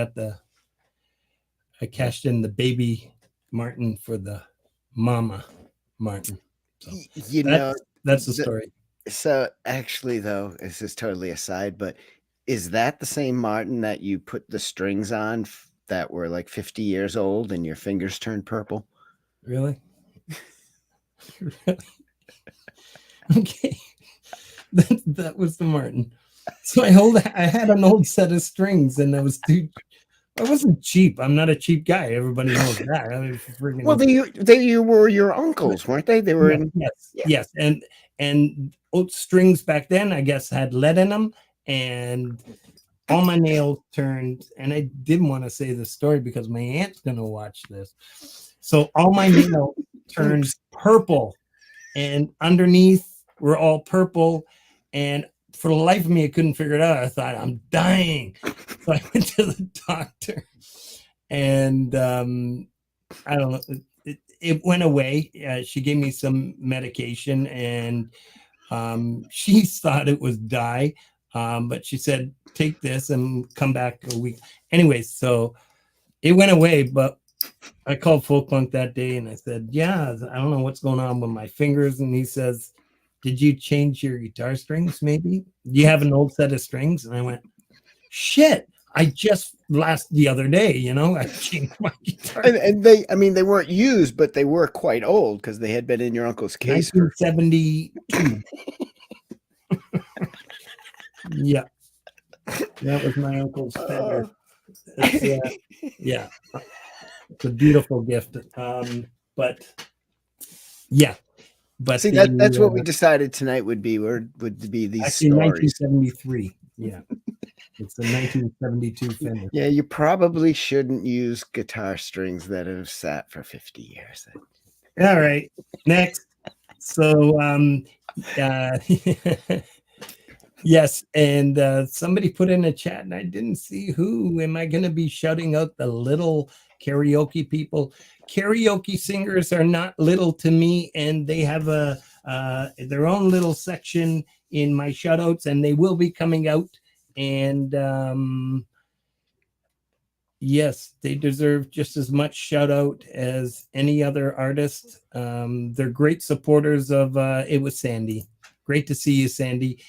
cashed in the baby Martin for the mama Martin. So you know, that's the story. So actually, though, this is totally aside, but is that the same Martin that you put the strings on that were like 50 years old and your fingers turned purple? Really? Okay. That was the Martin. So I had an old set of strings, and I wasn't cheap. I'm not a cheap guy. Everybody knows that. I mean, well, they were your uncles, weren't they? They were yes. And old strings back then, I guess, had lead in them, and all my nails turned. And I didn't want to say this story because my aunt's gonna watch this. So all my nails turned purple, and underneath were all purple, and for the life of me, I couldn't figure it out. I thought, I'm dying. So I went to the doctor, and I don't know, it went away. She gave me some medication, and she thought it was dye, but she said, take this and come back a week. Anyway, so it went away, but I called Folk Punk that day, and I said, yeah, I don't know what's going on with my fingers. And he says, did you change your guitar strings? Maybe you have an old set of strings. And I went, shit, I just the other day, I changed my guitar. And they weren't used, but they were quite old because they had been in your uncle's case. 1972. Yeah. That was my uncle's Fender. Yeah. It's a beautiful gift. But yeah. But see, that's what we decided tonight would be these actually stories. 1973. Yeah. It's a 1972 Fender. Yeah, you probably shouldn't use guitar strings that have sat for 50 years. All right. Next. So yes, and somebody put in a chat, and I didn't see who. Am I going to be shouting out the little karaoke people? Karaoke singers are not little to me, and they have their own little section in my shoutouts, and they will be coming out. And yes, they deserve just as much shout out as any other artist. They're great supporters of It Was Sandy. Great to see you, Sandy.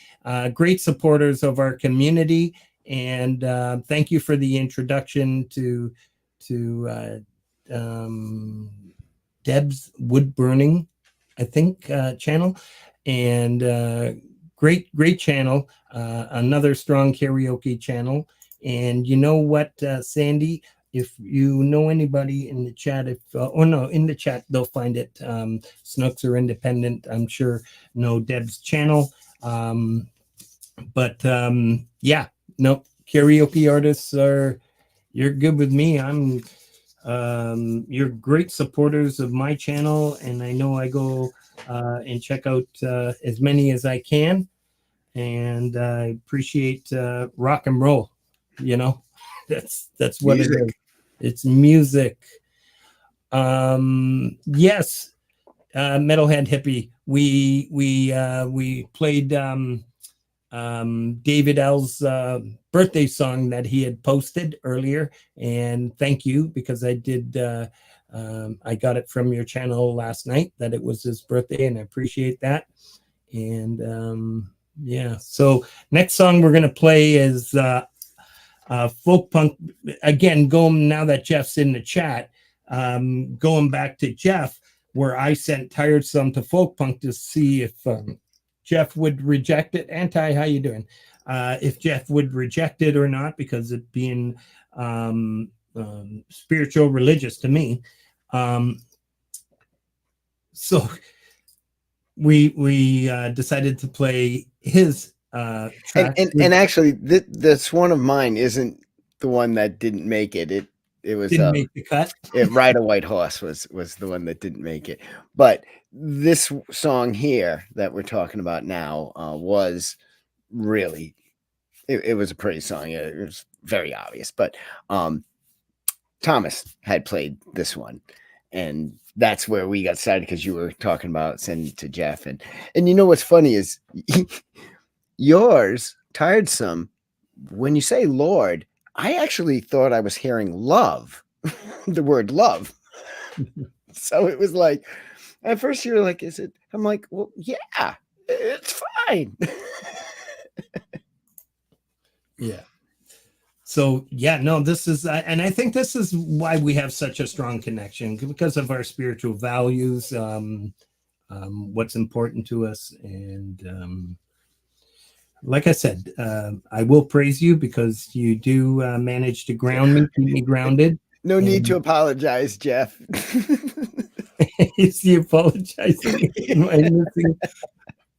Great supporters of our community, and thank you for the introduction to Deb's Wood Burning, I think, channel, and great channel. Another strong karaoke channel. And you know what, Sandy, if you know anybody in the chat, in the chat, they'll find it. Snooks are independent, I'm sure, know Deb's channel. But yeah, no, karaoke artists you're good with me. You're great supporters of my channel, and I know I go and check out as many as I can. And I appreciate rock and roll. You know, that's what Music. it is. It's music. Yes, Metalhead Hippie. We played David L's birthday song that he had posted earlier, and thank you, because I did. I got it from your channel last night that it was his birthday, and I appreciate that. And yeah, so next song we're gonna play is folk punk again. Going now that Jeff's in the chat, going back to Jeff, where I sent Tiresome to folk punk to see if Jeff would reject it. Anti, how you doing? If Jeff would reject it or not, because it being spiritual, religious to me. So we decided to play his track. And actually, this one of mine isn't the one that didn't make it. It was didn't make the cut. Ride a White Horse was the one that didn't make it. But this song here that we're talking about now was really it was a pretty song. It was very obvious, but Thomas had played this one, and that's where we got started, because you were talking about sending it to Jeff. And you know what's funny is yours, Tiresome, when you say Lord, I actually thought I was hearing love, the word love. So it was like, at first you were like, is it? I'm like, well, yeah, it's fine. Yeah. So yeah, no, this is, and I think this is why we have such a strong connection, because of our spiritual values, what's important to us. And like I said, I will praise you, because you do manage to ground me, keep me grounded. No need to apologize, Jeff. Is he apologizing?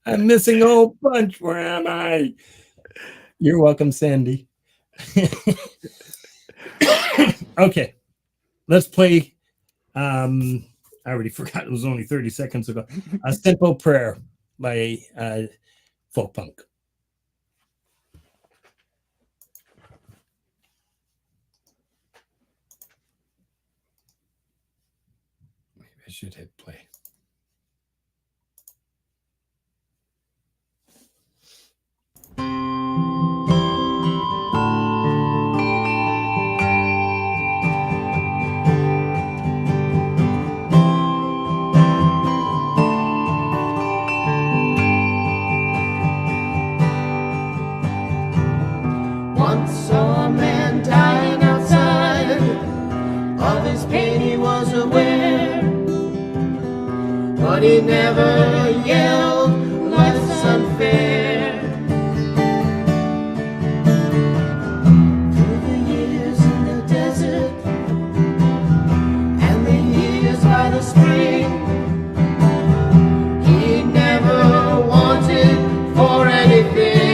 I'm missing a whole bunch. Where am I? You're welcome, Sandy. Okay, let's play. I already forgot, it was only 30 seconds ago. A Simple Prayer by Folk Punk. Maybe I should hit play. Once saw a man dying outside. Of his pain he was aware, but he never yelled, life's unfair. Through the years in the desert and the years by the spring, he never wanted for anything.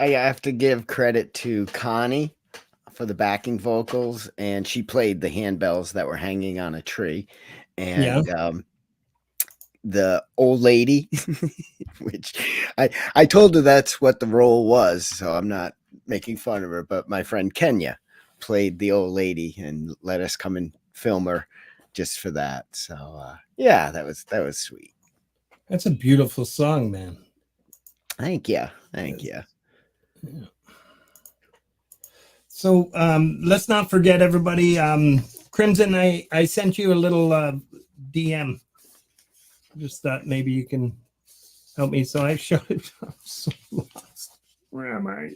I have to give credit to Connie for the backing vocals, and she played the handbells that were hanging on a tree. And the old lady, which I told her that's what the role was, so I'm not making fun of her, but my friend Kenya played the old lady and let us come and film her just for that. So yeah, that was sweet. That's a beautiful song, man. Thank you. Yeah. So let's not forget, everybody. Crimson, I sent you a little DM. Just thought maybe you can help me. So I showed it. I'm so lost. Where am I?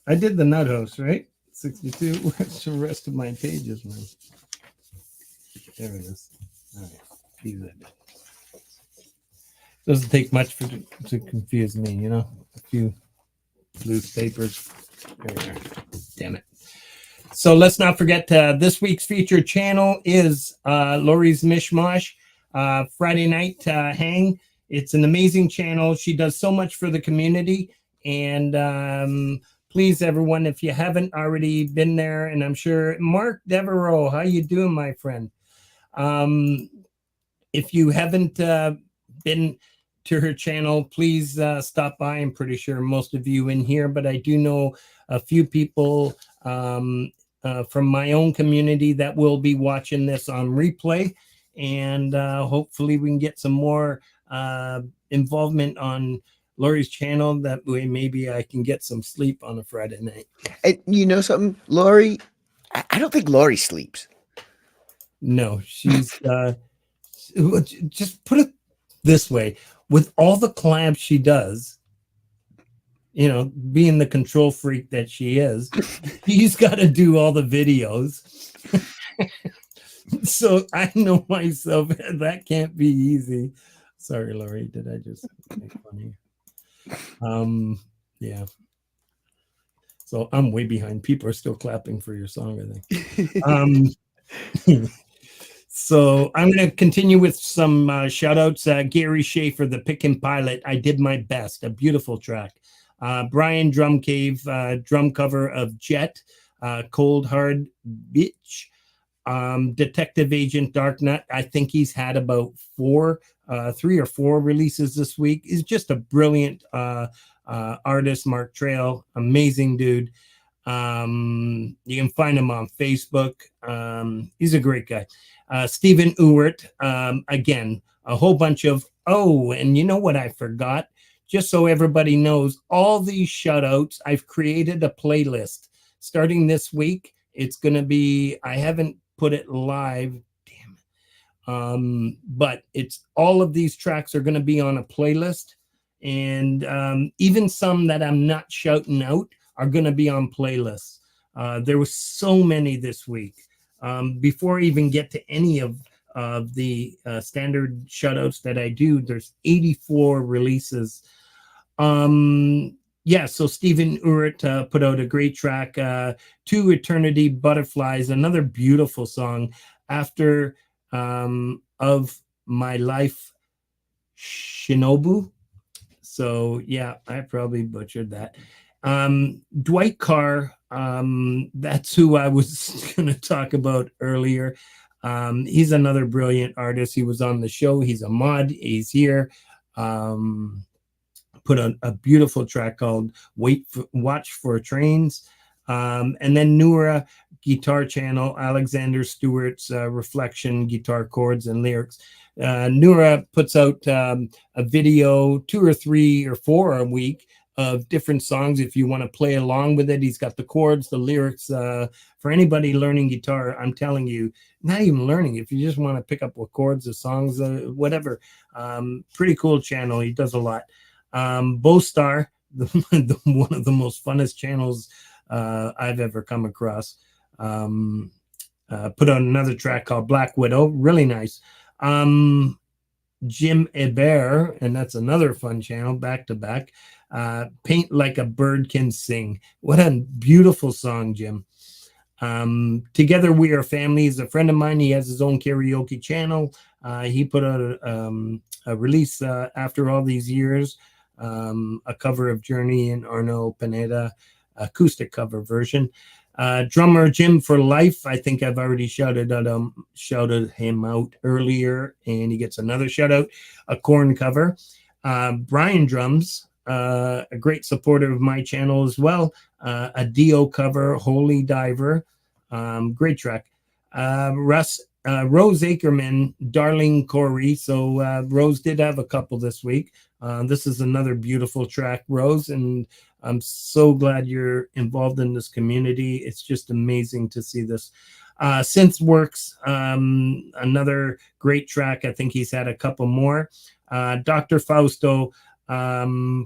I did the Nut House, right? 62. Where's the rest of my pages, man? There it is. All right. These I did. Doesn't take much to confuse me, you know. A few loose papers. There we are. Damn it. So let's not forget this week's featured channel is Lori's Mishmash Friday Night Hang. It's an amazing channel. She does so much for the community. And please, everyone, if you haven't already been there, and I'm sure Mark Devereaux, how you doing, my friend? If you haven't been to her channel, please stop by. I'm pretty sure most of you in here, but I do know a few people from my own community that will be watching this on replay, and hopefully we can get some more involvement on Lori's channel. That way maybe I can get some sleep on a Friday night. And you know something, Lori? I don't think Lori sleeps. No, she's just put it this way. With all the collabs she does, you know, being the control freak that she is, she's got to do all the videos. So I know myself that can't be easy. Sorry, Lori, did I just make fun of you? Yeah. So I'm way behind. People are still clapping for your song, I think. So I'm going to continue with some shout outs. Gary Schaefer, the Pickin' Pilot, I Did My Best, a beautiful track. Brian Drum Cave, drum cover of Jet, Cold Hard Bitch. Detective Agent Darknut, I think he's had about 3 or 4 releases this week. He's just a brilliant artist. Mark Trail, amazing dude. You can find him on Facebook. He's a great guy. Stephen Ewert, again, a whole bunch of, and you know what I forgot? Just so everybody knows, all these shout outs, I've created a playlist starting this week. It's going to be, I haven't put it live, damn it. But it's all of these tracks are going to be on a playlist. And even some that I'm not shouting out are going to be on playlists. There was so many this week. Before I even get to any of the standard shoutouts that I do, there's 84 releases. So Stephen Ewert put out a great track, To Eternity Butterflies, another beautiful song, After of My Life Shinobu. So yeah, I probably butchered that. Dwight Carr, that's who I was going to talk about earlier. He's another brilliant artist. He was on the show. He's a mod. He's here. Put a beautiful track called Watch for Trains. And then Nura Guitar Channel, Alexander Stewart's Reflection, Guitar Chords and Lyrics. Nura puts out a video, 2 or 3 or 4 a week of different songs. If you want to play along with it, he's got the chords, the lyrics. For anybody learning guitar, I'm telling you, not even learning, if you just want to pick up what chords, the songs, whatever. Pretty cool channel. He does a lot. Bostar, one of the most funnest channels I've ever come across. Put on another track called Black Widow, really nice. Jim Hebert, and that's another fun channel, back to back. Paint Like a Bird Can Sing. What a beautiful song, Jim. Together We Are Family is a friend of mine. He has his own karaoke channel. He put out a release after all these years. a cover of Journey in Arno Pineda, acoustic cover version. Drummer Jim for Life. I think I've already shouted him out earlier, and he gets another shout out. A Korn cover. Brian Drums, a great supporter of my channel as well. A Dio cover, Holy Diver. Great track. Rose Ackerman, Darling Corey. So Rose did have a couple this week. This is another beautiful track, Rose, and I'm so glad you're involved in this community. It's just amazing to see this. Synthworks, another great track. I think he's had a couple more. Dr. Fausto,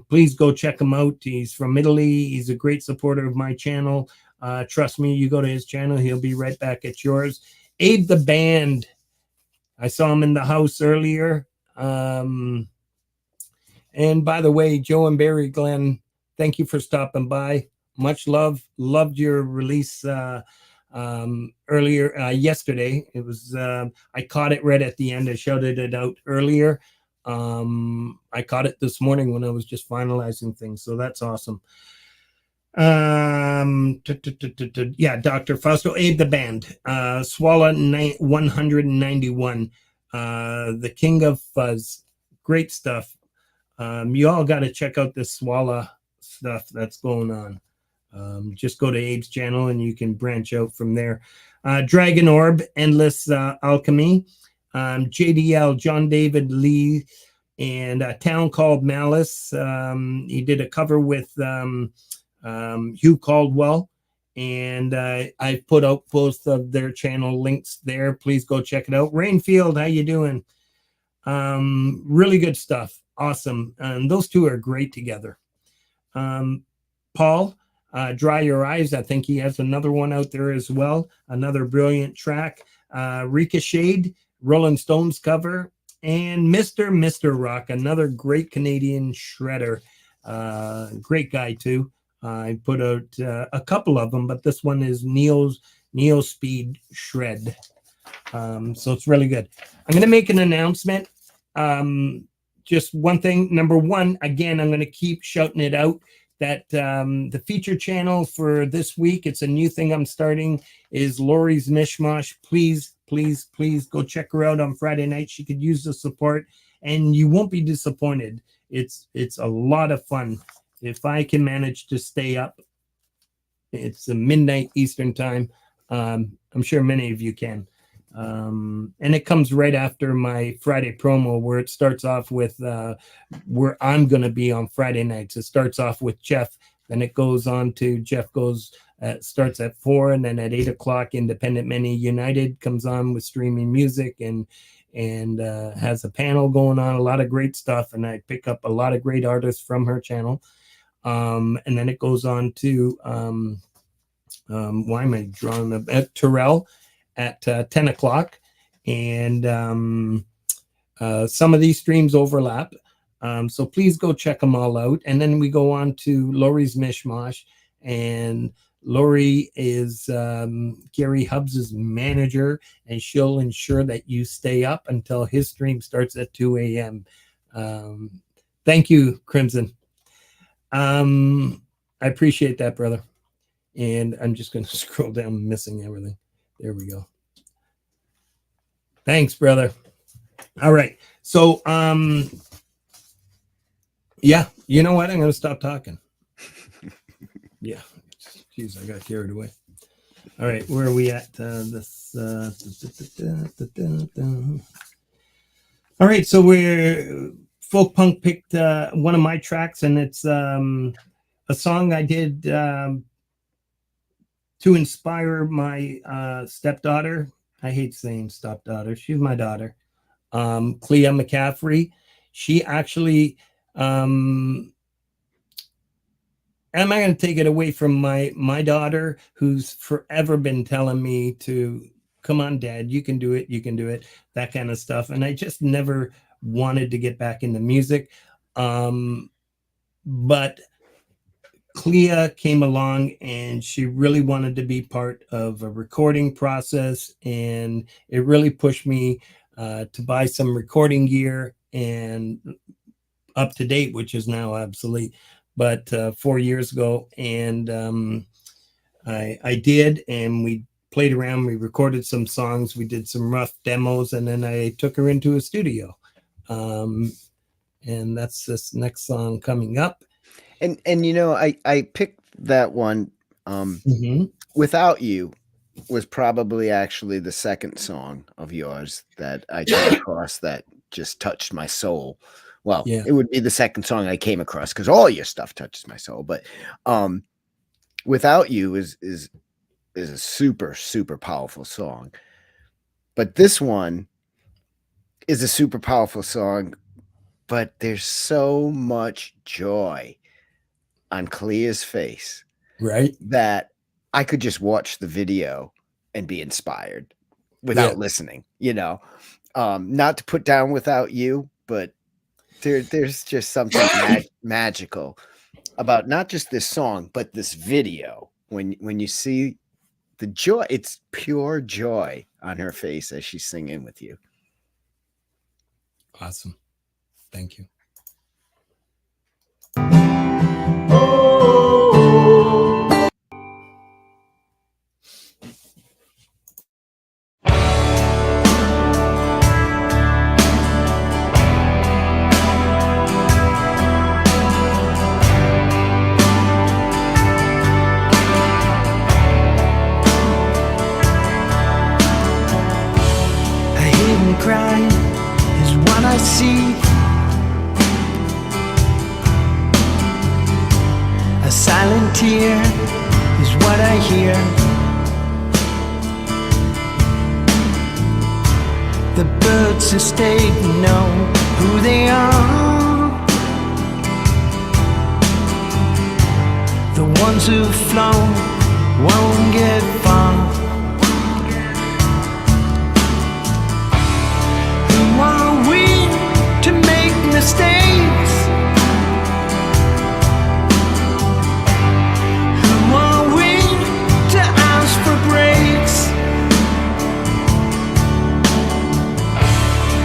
please go check him out. He's from Italy. He's a great supporter of my channel. Trust me, you go to his channel, he'll be right back at yours. Abe the Band. I saw him in the house earlier. And by the way, Joe and Barry Glenn, thank you for stopping by. Much love. Loved your release earlier yesterday. It was I caught it right at the end. I shouted it out earlier. I caught it this morning when I was just finalizing things, so that's awesome. Yeah, Dr. Fausto, Abe the Band, Swalla 191, the King of Fuzz, great stuff. You all got to check out this Swalla stuff that's going on. Just go to Abe's channel and you can branch out from there. Dragon Orb, Endless Alchemy, JDL, John David Lee, and A Town Called Malice. He did a cover with Hugh Caldwell, and I put out both of their channel links there. Please go check it out. Rainfield, how you doing? Really good stuff. Awesome. And those two are great together. Paul, Dry Your Eyes. I think he has another one out there as well. Another brilliant track. Ricochet, Rolling Stones cover. And Mr. Rock, another great Canadian shredder. Great guy too. I put out a couple of them, but this one is Neo Speed Shred. So it's really good. I'm going to make an announcement. Just one thing. Number one, again, I'm going to keep shouting it out that the feature channel for this week, it's a new thing I'm starting, is Lori's Mishmash. Please go check her out on Friday night. She could use the support, and you won't be disappointed. It's a lot of fun. If I can manage to stay up, it's a midnight Eastern time. I'm sure many of you can. And it comes right after my Friday promo, where it starts off with where I'm going to be on Friday nights. It starts off with Jeff, then it goes on to Jeff goes, starts at 4, and then at 8 o'clock, Independent Many United comes on with streaming music and has a panel going on, a lot of great stuff. And I pick up a lot of great artists from her channel. And then it goes on to why am I drawing at Terrell at 10 o'clock, and some of these streams overlap, so please go check them all out. And then we go on to Lori's Mishmash, and Lori is Gary Hubbs's manager, and she'll ensure that you stay up until his stream starts at 2 a.m. Thank you, Crimson. I appreciate that, brother. And I'm just going to scroll down, missing everything. There we go. Thanks, brother. All right. So, yeah, you know what? I'm going to stop talking. Yeah. Jeez, I got carried away. All right. Where are we at? All right. So Folk Punk picked one of my tracks, and it's a song I did to inspire my stepdaughter. I hate saying stepdaughter. She's my daughter. Clea McCaffrey. She actually, am I going to take it away from my daughter, who's forever been telling me to, come on, Dad, you can do it, that kind of stuff. And I just never wanted to get back into music. But Clea came along, and she really wanted to be part of a recording process, and it really pushed me to buy some recording gear. And up to date, which is now obsolete, but 4 years ago. And I did, and we played around. We recorded some songs. We did some rough demos, and then I took her into a studio. And that's this next song coming up. And you know, I picked that one. Without You was probably actually the second song of yours that I came across that just touched my soul. Well, Yeah. it would be the second song I came across because all your stuff touches my soul. But Without You is a super, super powerful song. But this one is a super powerful song, but there's so much joy on Clea's face, Right. that I could just watch the video and be inspired without listening, you know. Not to put down Without You, but there's just something magical about not just this song, but this video. When you see the joy, it's pure joy on her face as she's singing with you. Awesome. Thank you. A hidden cry is what I see. A silent tear is what I hear. The birds who stayed know who they are. The ones who've flown won't get far. Who are we to make mistakes? Who are we to ask for breaks?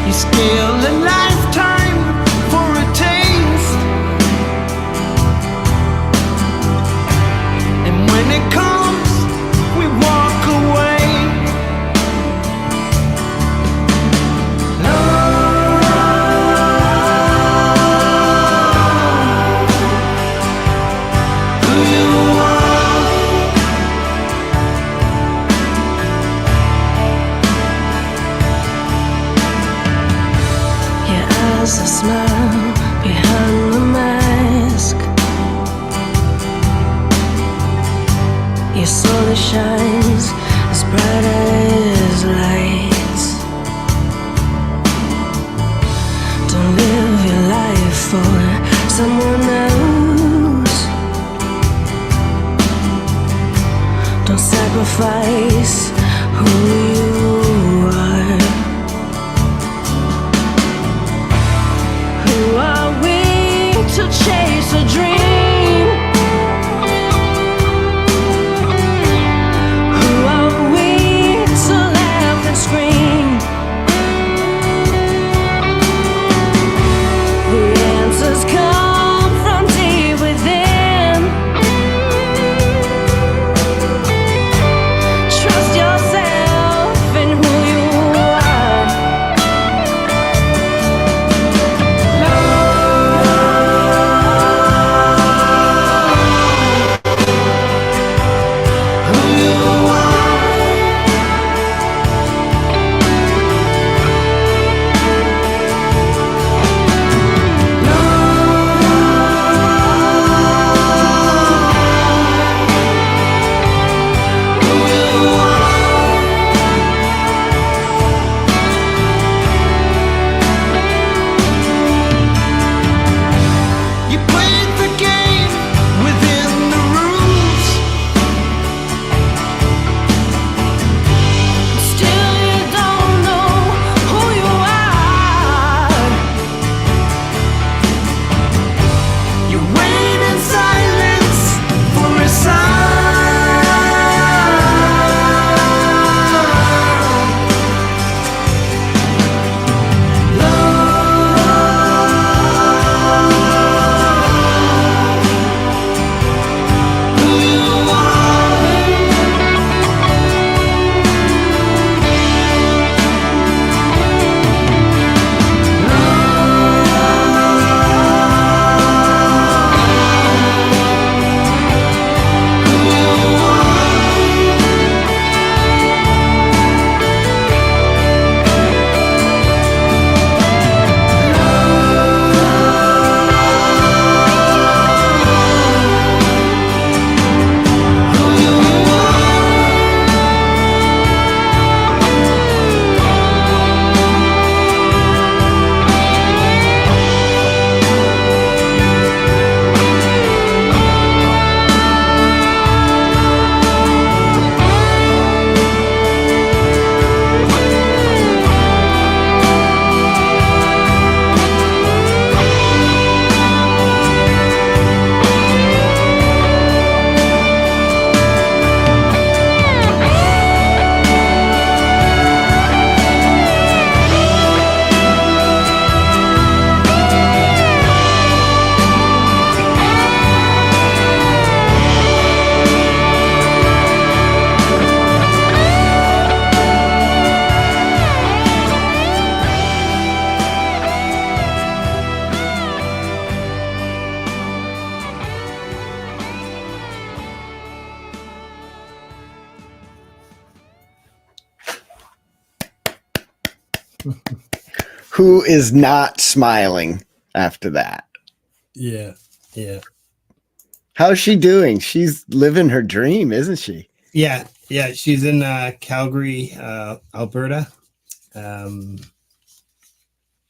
You steal a lifetime for a taste, and when it comes, we walk away. Who you are, your eyes a smile behind the mask. Your soul that shines as bright as lights. Don't live your life for someone else. Don't sacrifice who you are. Who are we to chase a dream? Who are we to laugh and scream? The answers come from deep within. Trust yourself and who you are. Who you are. Who you are. You played the game within the rules. Still you don't know who you are. You wait in silence for a sign. Love Who is not smiling after that? Yeah. How's she doing? She's living her dream, isn't she? Yeah. She's in Calgary, Alberta. I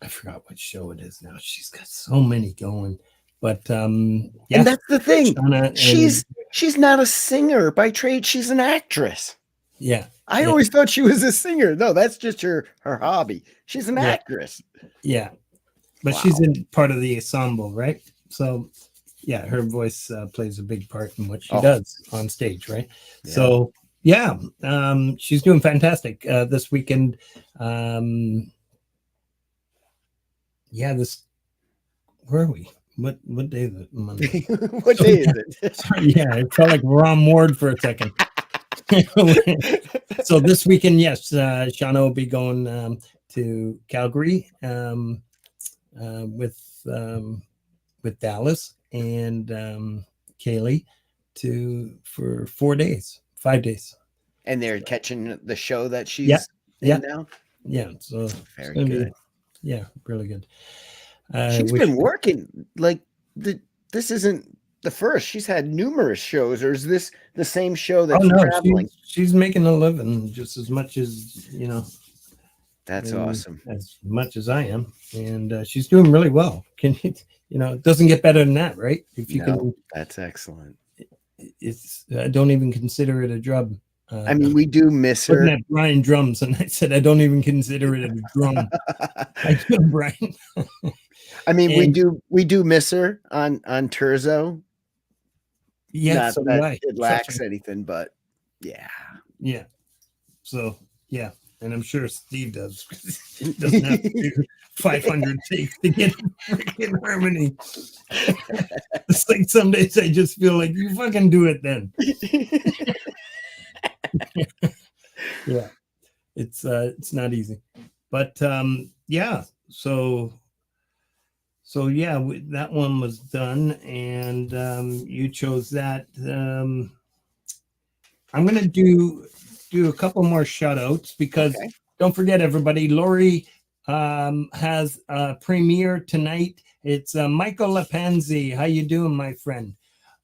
forgot what show it is now. She's got so many going, but yeah. And that's the thing. Shauna She's not a singer by trade. She's an actress. Yeah. I always thought she was a singer. No, that's just her hobby. She's an actress. Yeah. But she's in part of the ensemble, right? So yeah, her voice plays a big part in what she does on stage, right? Yeah. So yeah, she's doing fantastic this weekend. Where are we? What day is it? Monday. What day is it? Sorry, yeah, it felt like Ron Ward for a second. So this weekend, yes, Shauna will be going to Calgary with Dallas and Kaylee for 5 days. And they're catching the show that she's in now? Yeah, so very good. Really good. She's been working like this isn't the first. She's had numerous shows, or is this the same show that's traveling? She's making a living just as much as That's awesome. As much as I am, and she's doing really well. Can it doesn't get better than that, right? If you can, that's excellent. It's I don't even consider it a job. I mean, we do miss her. Looking at Brian drums, and I said I don't even consider it a drum. I do, Brian. I mean, we do miss her on Terzo. Yeah, not so that it lacks anything, but yeah. So yeah, and I'm sure Steve does. He doesn't have to do 500 takes to get freaking harmony. It's like some days I just feel like you fucking do it then. Yeah, it's not easy, but yeah. So yeah, that one was done, and you chose that. I'm gonna do a couple more shout outs because don't forget, everybody, Lori has a premiere tonight. It's Michael Lapanzi. How you doing, my friend?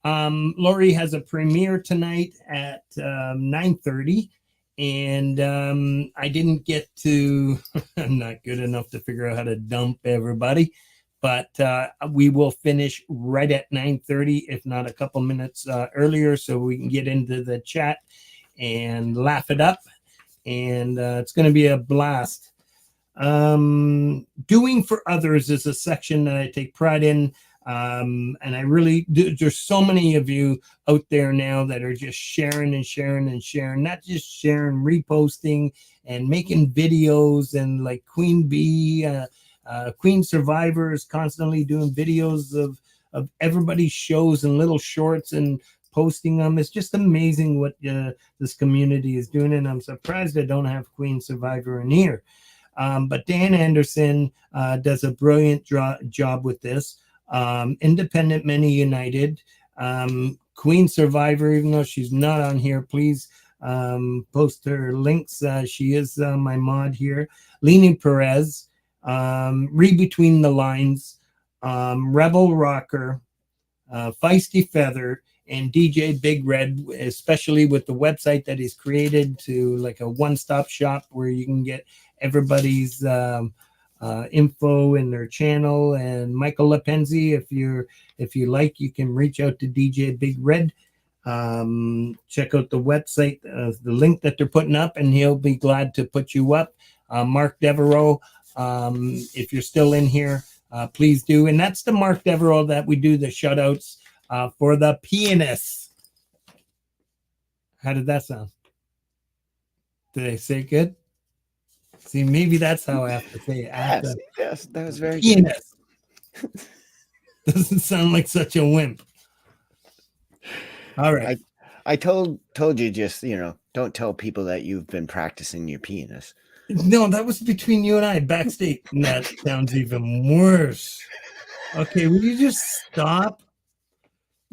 Lori has a premiere tonight at 9:30, and I didn't get to. I'm not good enough to figure out how to dump everybody. But we will finish right at 9:30, if not a couple minutes earlier, so we can get into the chat and laugh it up. And it's going to be a blast. Doing for others is a section that I take pride in. And I really do. There's so many of you out there now that are just sharing and sharing and sharing, not just sharing, reposting and making videos, and like Queen Bee. Queen Survivor is constantly doing videos of everybody's shows and little shorts and posting them. It's just amazing what this community is doing, and I'm surprised I don't have Queen Survivor in here. But Dan Anderson does a brilliant job with this. Independent Many United. Queen Survivor, even though she's not on here, please post her links. She is my mod here. Leni Perez. Read Between the Lines, Rebel Rocker, Feisty Feather, and DJ Big Red, especially with the website that he's created to like a one-stop shop where you can get everybody's info in their channel. And Michael Lapenzi, if you like, you can reach out to DJ Big Red. Check out the website, the link that they're putting up, and he'll be glad to put you up. Mark Devereaux. If you're still in here, please do. And that's the Mark Devereaux that we do the shout outs for the Pianists. How did that sound? Did I say it good? See, maybe that's how I have to say it. Yes, that was very Pianists. Doesn't sound like such a wimp. All right. I told you, just, don't tell people that you've been practicing your pianist. No, that was between you and I backstage. And that sounds even worse. Okay, will you just stop?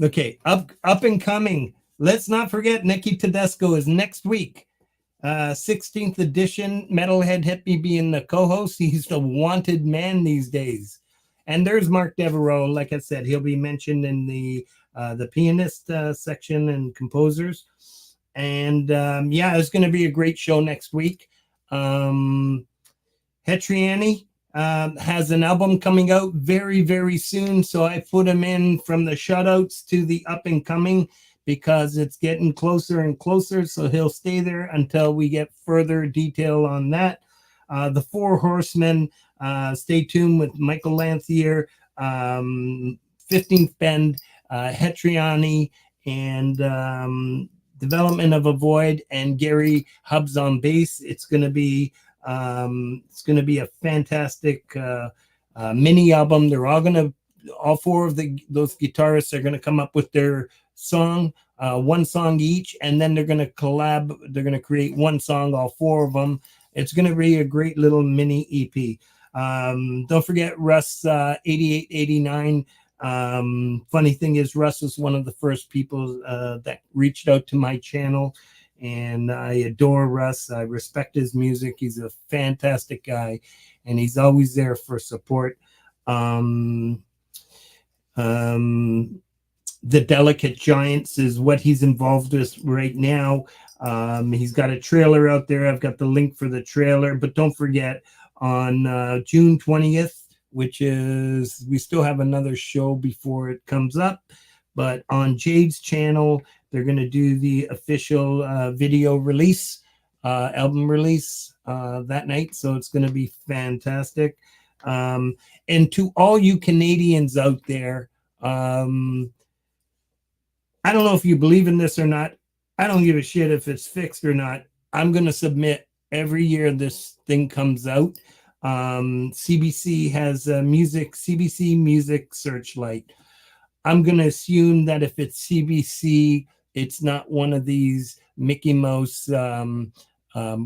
Okay, up and coming. Let's not forget Nikki Tedesco is next week 16th edition, Metalhead Hippie being the co-host. He's the wanted man these days. And there's Mark Devereaux. Like I said, he'll be mentioned in the pianist section and composers. And yeah, it's going to be a great show next week. Hetriani has an album coming out very, very soon. So I put him in from the shoutouts to the up and coming, because it's getting closer and closer. So he'll stay there until we get further detail on that. The Four Horsemen, stay tuned with Michael Lanthier, 15th Bend, Hetriani, and Development of a Void, and Gary Hubbs on bass. It's going to be a fantastic mini album. They're all four of those guitarists are going to come up with their song, one song each, and then they're going to collab. They're going to create one song, all four of them. It's going to be a great little mini EP. Don't forget Russ 8889. Funny thing is, Russ was one of the first people that reached out to my channel, and I adore Russ. I respect his music. He's a fantastic guy, and he's always there for support. The Delicate Giants is what he's involved with right now. He's got a trailer out there. I've got the link for the trailer, but don't forget on June 20th, which is, we still have another show before it comes up, but on Jade's channel, they're going to do the official video release, album release that night. So it's going to be fantastic. And to all you Canadians out there, I don't know if you believe in this or not. I don't give a shit if it's fixed or not. I'm going to submit every year this thing comes out. CBC has CBC Music Searchlight. I'm going to assume that if it's CBC, it's not one of these Mickey Mouse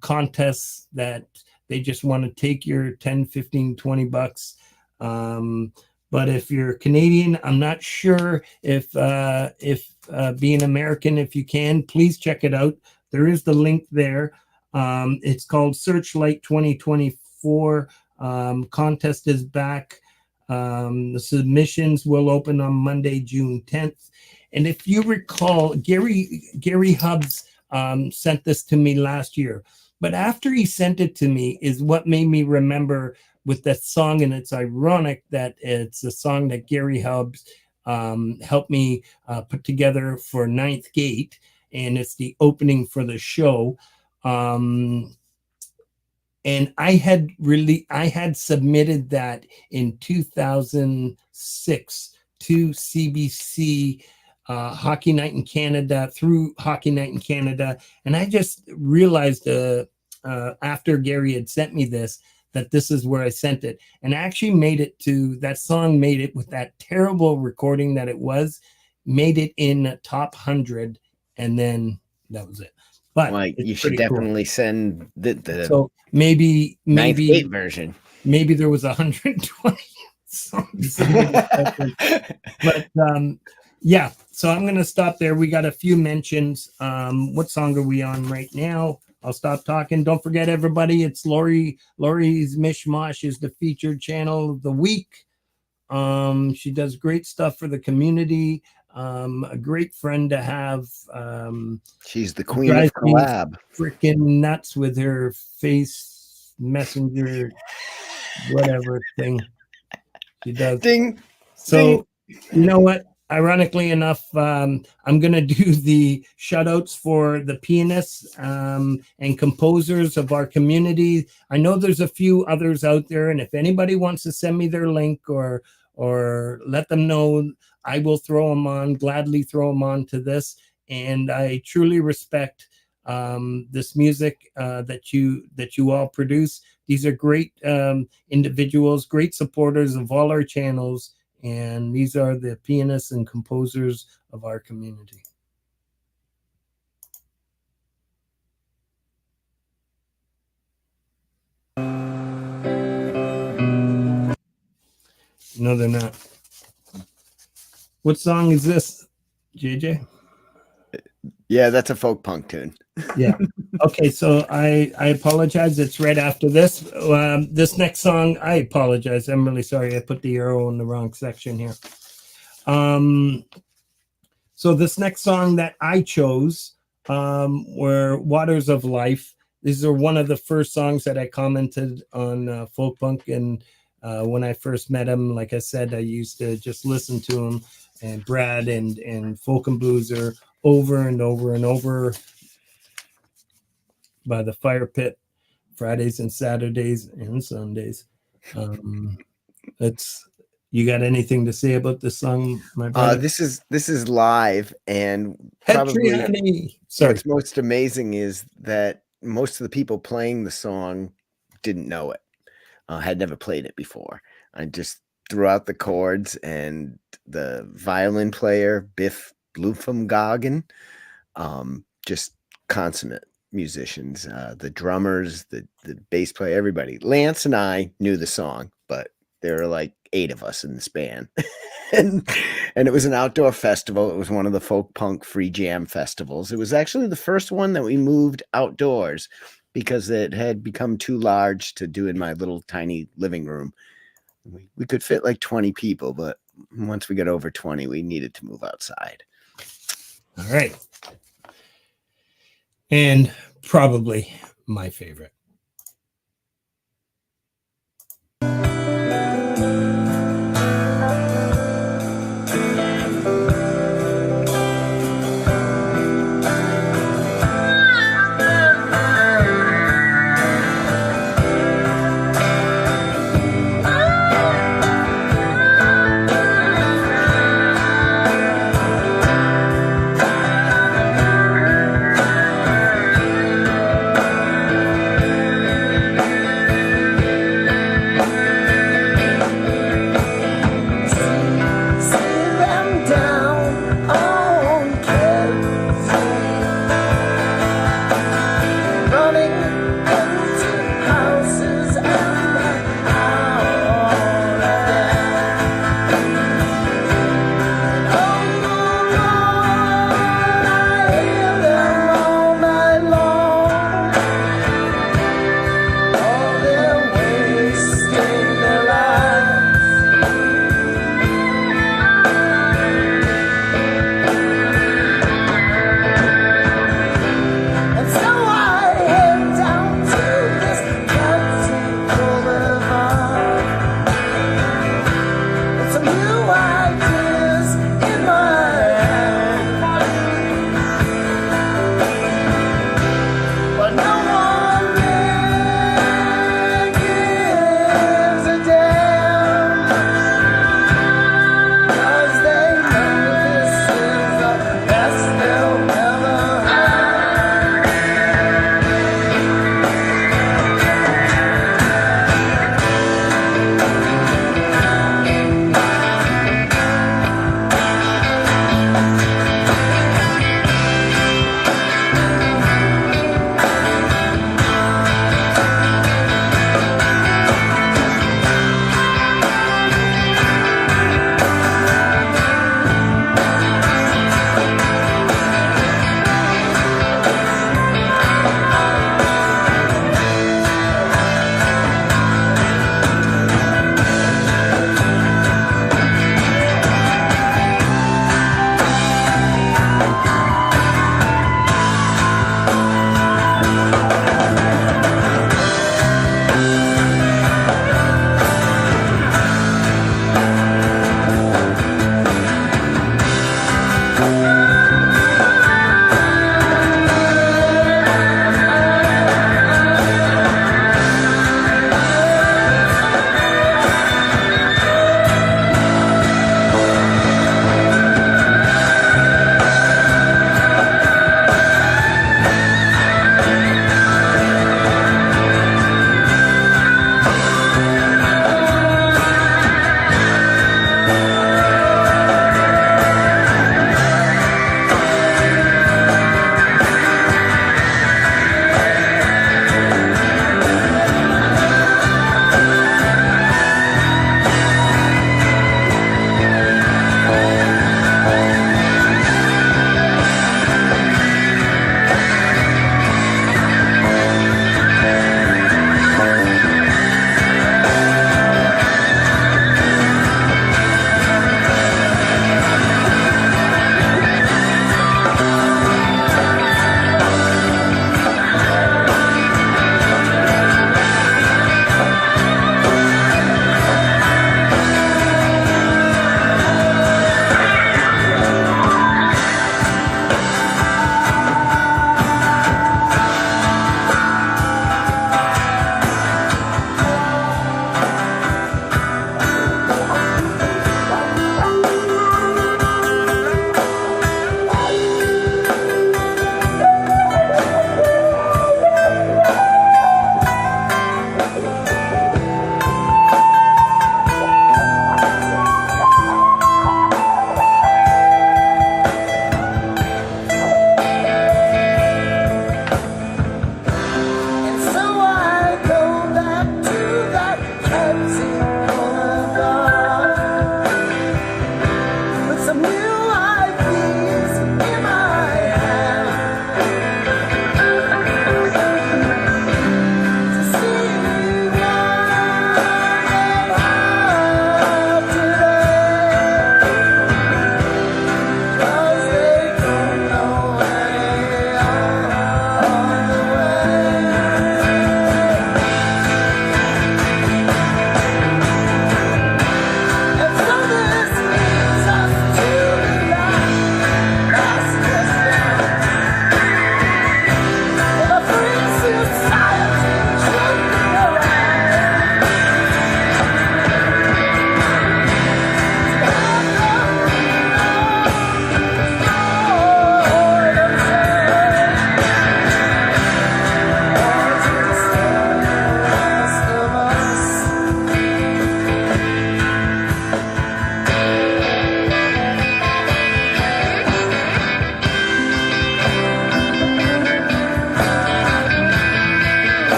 contests that they just want to take your 10, 15, 20 bucks. But if you're Canadian, I'm not sure if being American, if you can, please check it out. There is the link there. It's called Searchlight 2024. Contest is back. The submissions will open on Monday, June 10th. And if you recall, Gary Hubbs sent this to me last year. But after he sent it to me is what made me remember with that song, and it's ironic that it's a song that Gary Hubbs helped me put together for Ninth Gate, and it's the opening for the show. And I had submitted that in 2006 to CBC Hockey Night in Canada, through Hockey Night in Canada, and I just realized after Gary had sent me this, that this is where I sent it. And I actually made it to, that song made it with that terrible recording that it was, made it in top 100, and then that was it. But well, you should definitely cool. Send the so maybe Ninth Gate version. Maybe there was 120 songs. But yeah, so I'm gonna stop there. We got a few mentions. What song are we on right now? I'll stop talking. Don't forget, everybody, it's Lori's Mishmash is the featured channel of the week. She does great stuff for the community. A great friend to have. She's the queen of collab. Freaking nuts with her face messenger, whatever thing she does. Ding. So, you know what? Ironically enough, I'm going to do the shoutouts for the pianists and composers of our community. I know there's a few others out there, and if anybody wants to send me their link or let them know, I will gladly throw them on to this. And I truly respect this music that you all produce. These are great individuals, great supporters of all our channels. And these are the pianists and composers of our community. No, they're not. What song is this, JJ? Yeah, that's a folk punk tune. Yeah. Okay, so I apologize. It's right after this. This next song, I apologize. I'm really sorry. I put the arrow in the wrong section here. So this next song that I chose were Waters of Life. These are one of the first songs that I commented on folk punk, and when I first met him, like I said, I used to just listen to him and Brad and Folk and Blueser over and over and over by the fire pit, Fridays and Saturdays and Sundays. You got anything to say about this song, my brother? This is live, and probably what's most amazing is that most of the people playing the song didn't know it, had never played it before. I just threw out the chords, and the violin player, Biff Blufengagen, just consummate musicians, the drummers, the bass player, everybody. Lance and I knew the song, but there were like 8 of us in this band. and it was an outdoor festival. It was one of the folk punk free jam festivals. It was actually the first one that we moved outdoors because it had become too large to do in my little tiny living room. We could fit like 20 people, but once we got over 20, we needed to move outside. All right. And probably my favorite.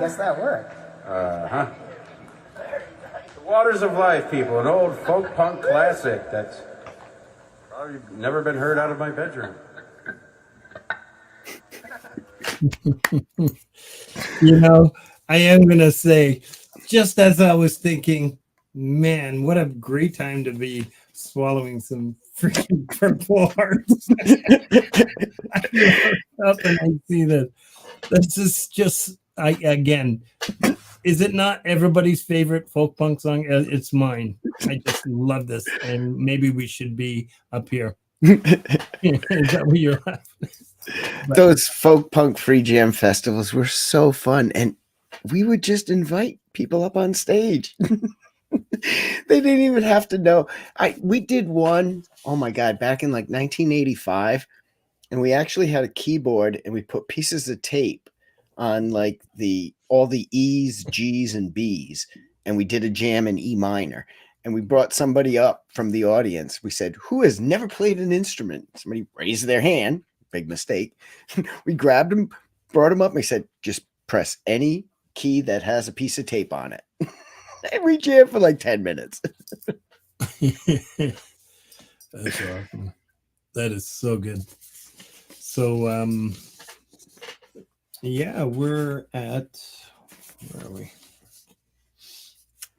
guess that worked. Uh-huh. The Waters of Life, people, an old folk punk classic that's probably never been heard out of my bedroom. You know, I am going to say, just as I was thinking, man, what a great time to be swallowing some freaking Purple Hearts. I look up and I see that. This is just, again, is it not everybody's favorite folk punk song? It's mine. I just love this, and maybe we should be up here. Is that what you're laughing? Those folk punk free jam festivals were so fun, and we would just invite people up on stage. They didn't even have to know. We did one, oh my God, back in like 1985, and we actually had a keyboard and we put pieces of tape on like all the E's, G's, and B's, and we did a jam in E minor. And we brought somebody up from the audience. We said, who has never played an instrument? Somebody raised their hand. Big mistake. We grabbed him, brought him up, and we said, just press any key that has a piece of tape on it. And we jammed for like 10 minutes. That's awesome. That is so good. So, yeah, we're at, where are we?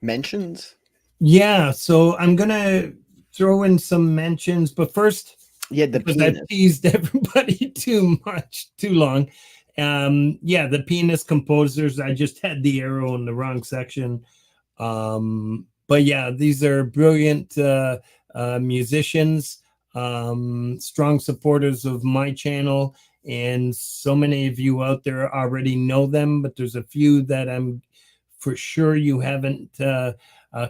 Mentions? Yeah, so I'm going to throw in some mentions, but first, yeah, because I teased everybody too long. Yeah, the pianist composers, I just had the arrow in the wrong section. But yeah, these are brilliant musicians, strong supporters of my channel, and so many of you out there already know them, but there's a few that I'm for sure you haven't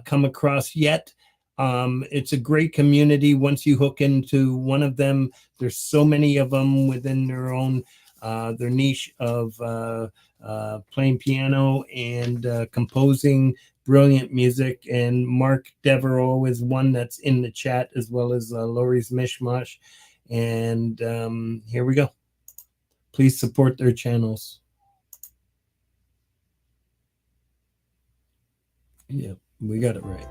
come across yet. It's a great community. Once you hook into one of them, there's so many of them within their own their niche of playing piano and composing brilliant music. And Mark Devereaux is one that's in the chat, as well as Lori's Mishmash. And here we go. Please support their channels. Yeah, we got it right.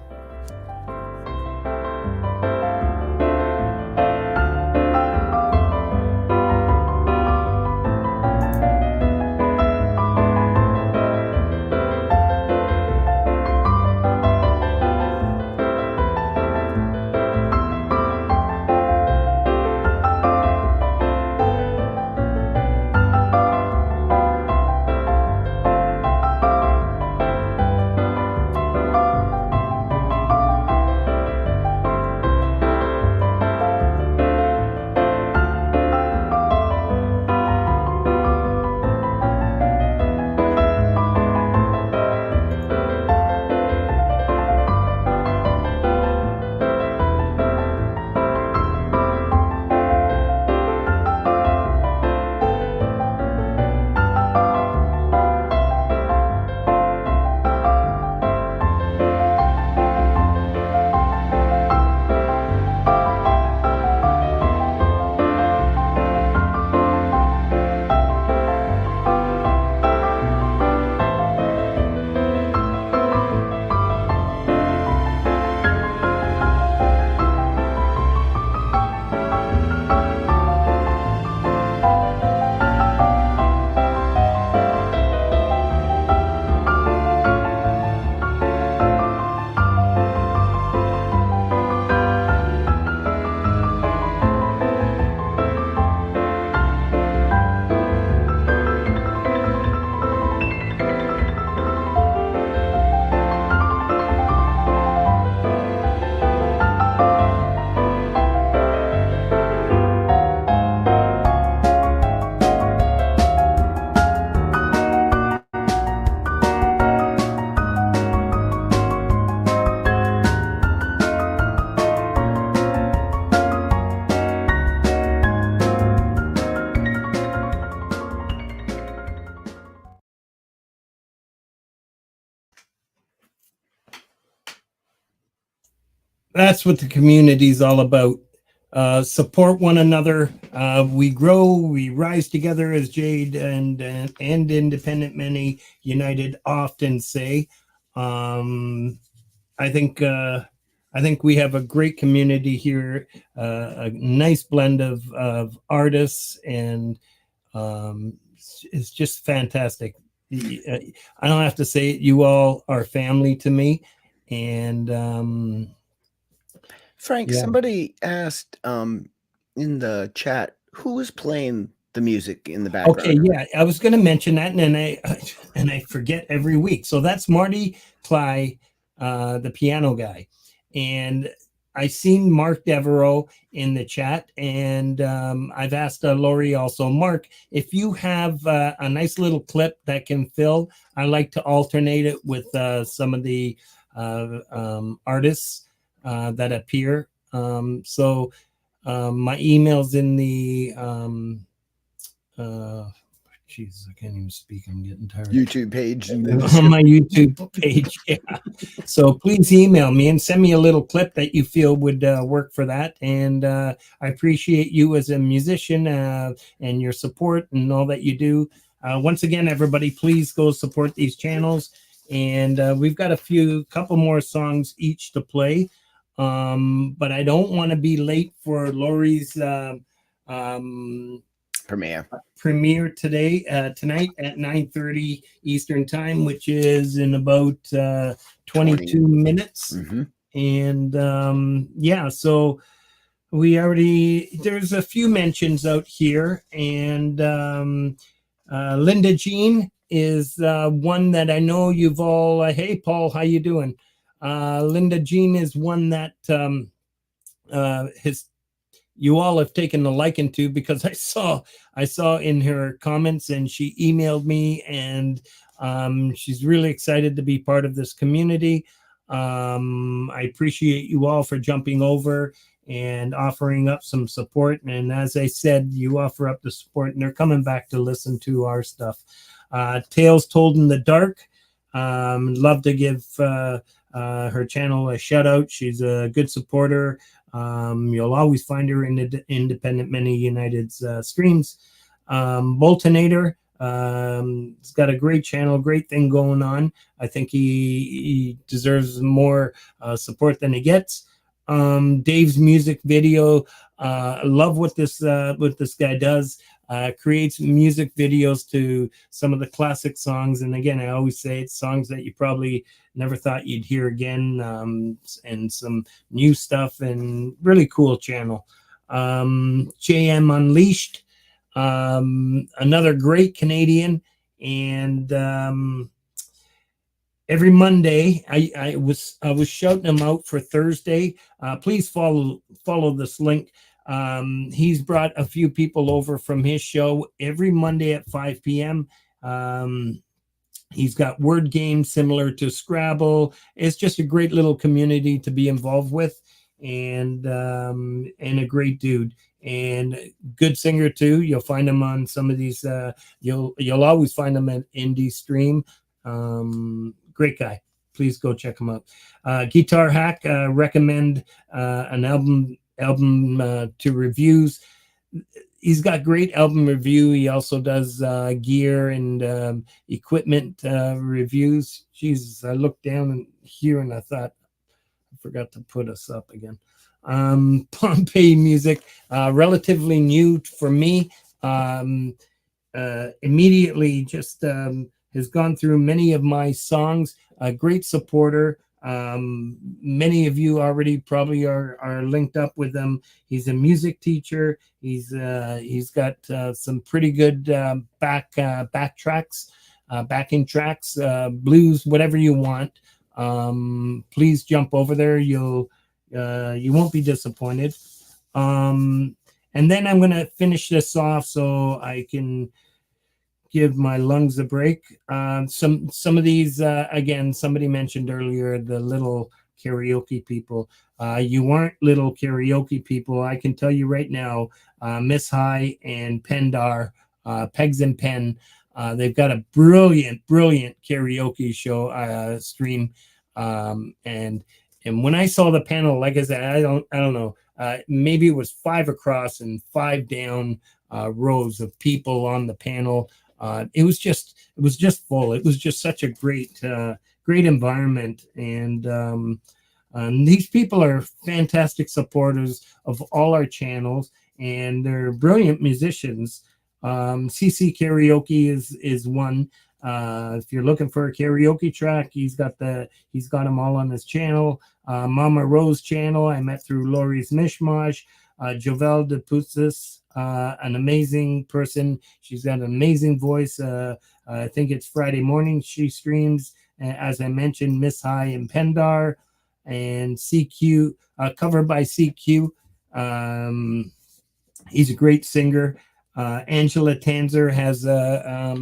That's what the community is all about. support one another. We grow, we rise together, as Jade and Independent Many United often say. I think we have a great community here, a nice blend of artists, and it's just fantastic. I don't have to say it, you all are family to me, and Frank, yeah. somebody asked in the chat who was playing the music in the background. Okay, yeah, I was going to mention that, and I forget every week. So that's Marty Cly, the piano guy, and I seen Mark Devereaux in the chat, and I've asked Lori also. Mark, if you have a nice little clip that can fill, I like to alternate it with some of the artists that appear. So my email's in the Jesus, I can't even speak. I'm getting tired. YouTube page On my YouTube page. Yeah. So please email me and send me a little clip that you feel would work for that. And I appreciate you as a musician and your support and all that you do. Once again, everybody, please go support these channels. And we've got a couple more songs each to play. But I don't want to be late for Lori's premiere tonight at 9:30 Eastern time, which is in about 22 minutes. Mm-hmm. And yeah, so there's a few mentions out here, and Linda Jean is one that I know you've all hey Paul, how you doing? Linda Jean is one that you all have taken a liking to, because I saw in her comments, and she emailed me, and she's really excited to be part of this community. I appreciate you all for jumping over and offering up some support. And as I said, you offer up the support, and they're coming back to listen to our stuff. Tales Told in the Dark. Love to give her channel a shout out. She's a good supporter. You'll always find her in the Independent Many United's streams. Boltonator, he's got a great channel, great thing going on. I think he deserves more support than he gets. Dave's music video, love what this guy does. Creates music videos to some of the classic songs, and again, I always say it's songs that you probably never thought you'd hear again, and some new stuff, and really cool channel. JM Unleashed, another great Canadian, and every Monday I was shouting him out for Thursday. Please follow this link. He's brought a few people over from his show every Monday at 5 p.m. He's got word games similar to Scrabble. It's just a great little community to be involved with, and a great dude, and good singer too. You'll find him on some of these. You'll always find him at Indy stream. Great guy. Please go check him out. Guitar Hack, recommend an album to reviews. He's got great album review. He also does gear and equipment reviews. Jesus, I looked down here and I thought I forgot to put us up again. Pompeii Music, relatively new for me. Immediately just has gone through many of my songs. A great supporter. Many of you already probably are linked up with him. He's a music teacher. He's got some pretty good backing tracks, blues, whatever you want. Please jump over there. You won't be disappointed. And then I'm gonna finish this off so I can give my lungs a break. Some of these, again, somebody mentioned earlier, the little karaoke people. You aren't little karaoke people. I can tell you right now, Miss High and Pendar, Pegs and Pen, they've got a brilliant karaoke show stream. And when I saw the panel, like I said, I don't know. maybe it was 5 across and 5 down rows of people on the panel. It was just full. It was just such a great environment, and these people are fantastic supporters of all our channels, and they're brilliant musicians. CC Karaoke is one. If you're looking for a karaoke track, he's got them all on his channel. Mama Rose channel, I met through Laurie's Mishmash. Jovel de Poussis, an amazing person. She's got an amazing voice. I think it's Friday morning she streams. As I mentioned, Miss High and Pendar, and CQ, covered by CQ. He's a great singer. Angela Tanzer has a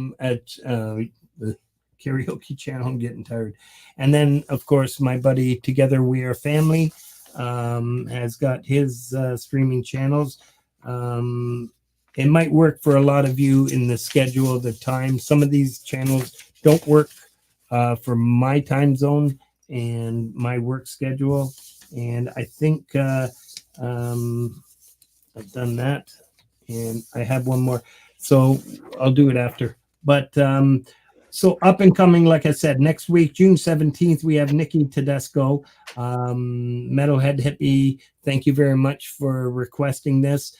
karaoke channel. I'm getting tired. And then, of course, my buddy Together We Are Family has got his streaming channels. It might work for a lot of you in the schedule, the time. Some of these channels don't work for my time zone and my work schedule. And I think I've done that. And I have one more, so I'll do it after. But so up and coming, like I said, next week, June 17th, we have Nikki Tedesco, Metalhead Hippie. Thank you very much for requesting this.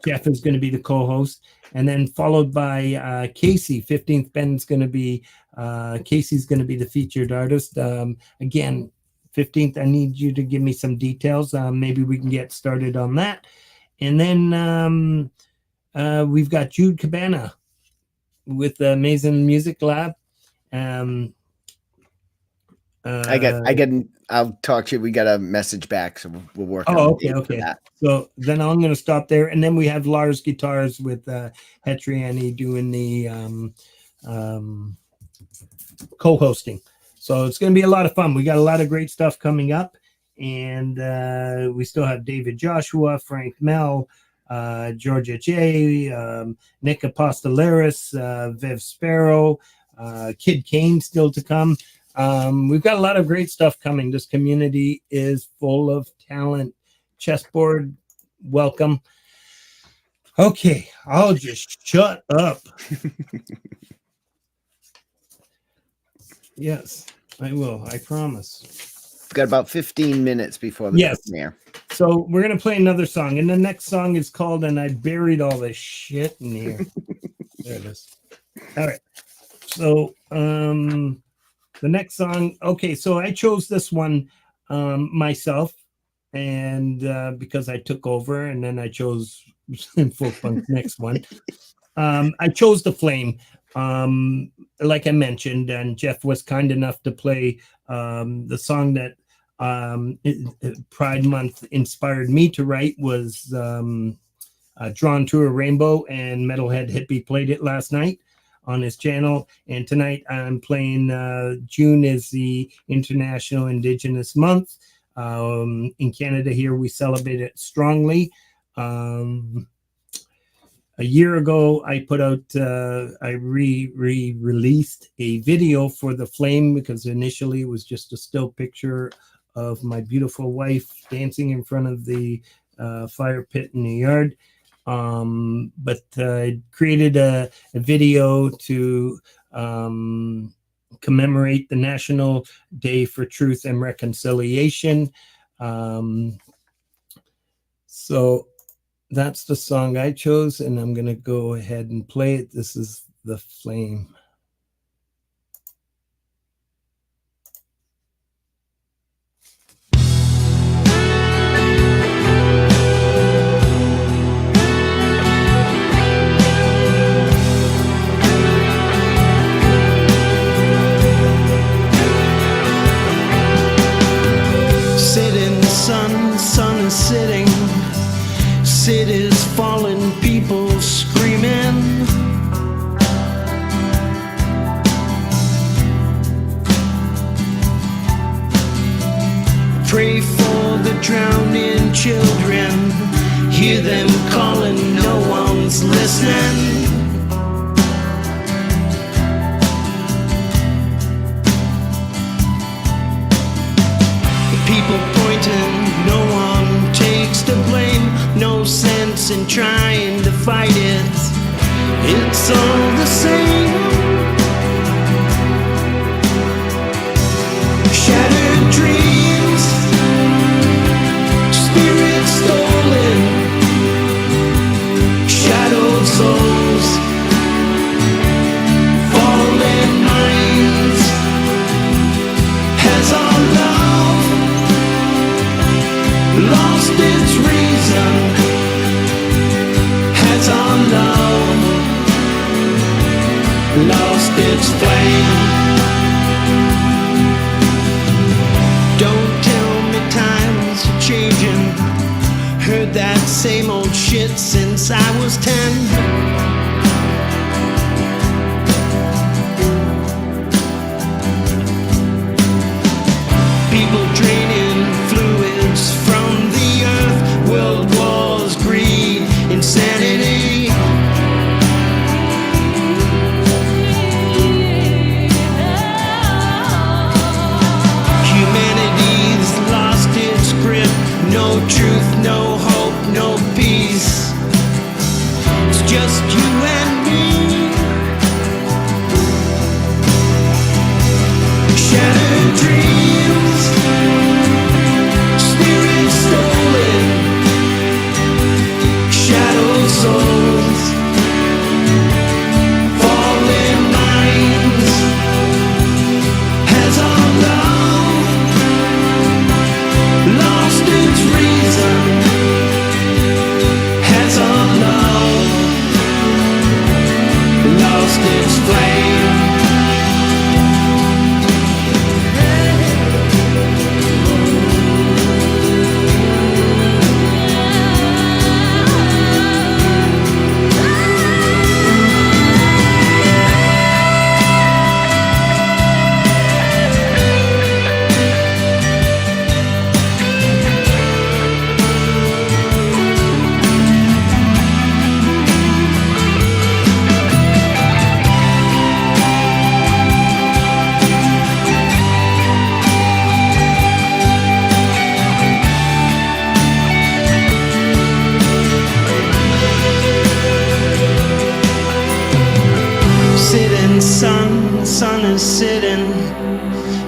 Jeff is going to be the co-host, and then followed by Casey. 15th Ben's going to be Casey's going to be the featured artist. Again, 15th, I need you to give me some details. Maybe we can get started on that. And then we've got Jude Cabana with the Amazing Music Lab. I'll talk to you. We got a message back, so we'll work on okay. that. So then I'm going to stop there. And then we have Lars Guitars with Hetriani doing the co-hosting. So it's going to be a lot of fun. We got a lot of great stuff coming up. And we still have David Joshua, Frank Mel, Georgia J, Nick Apostolaris, Viv Sparrow, Kid Kane still to come. We've got a lot of great stuff coming. This community is full of talent. Chessboard, welcome. Okay, I'll just shut up. Yes, I will. I promise. We've got about 15 minutes before the premiere. So we're going to play another song. And the next song is called And I Buried All This Shit in Here. There it is. All right. So the next song. Okay, so I chose this one myself. And because I took over, and then I chose Full Punk's next one. I chose The Flame. Like I mentioned, and Jeff was kind enough to play the song that Pride Month inspired me to write was Drawn to a Rainbow, and Metalhead Hippie played it last night on his channel. And tonight I'm playing June is the International Indigenous Month. In Canada here, we celebrate it strongly. A year ago, I put out, I re-released a video for The Flame, because initially it was just a still picture of my beautiful wife dancing in front of the fire pit in the yard. But I created a video to commemorate the National Day for Truth and Reconciliation. So that's the song I chose, and I'm going to go ahead and play it. This is The Flame. Sitting, sun is sitting. Cities falling, people screaming. Pray for the drowning children. Hear them calling, no one's listening. People pointing it's all the same. Shattered dreams, spirits stolen, shadowed souls, fallen minds. Has our love lost its reason? Has our love lost its flame? Don't tell me times are changing. Heard that same old shit since I was 10. People draining fluids from the earth. World wars, greed, insanity. Humanity's lost its grip. No truth, no hope, no peace. It's just you and me. Shattered dreams, spirits stolen, shadowed souls, fallen minds. Has our love lost its reason? Has our love lost its flame? Sitting sun, sun is sitting,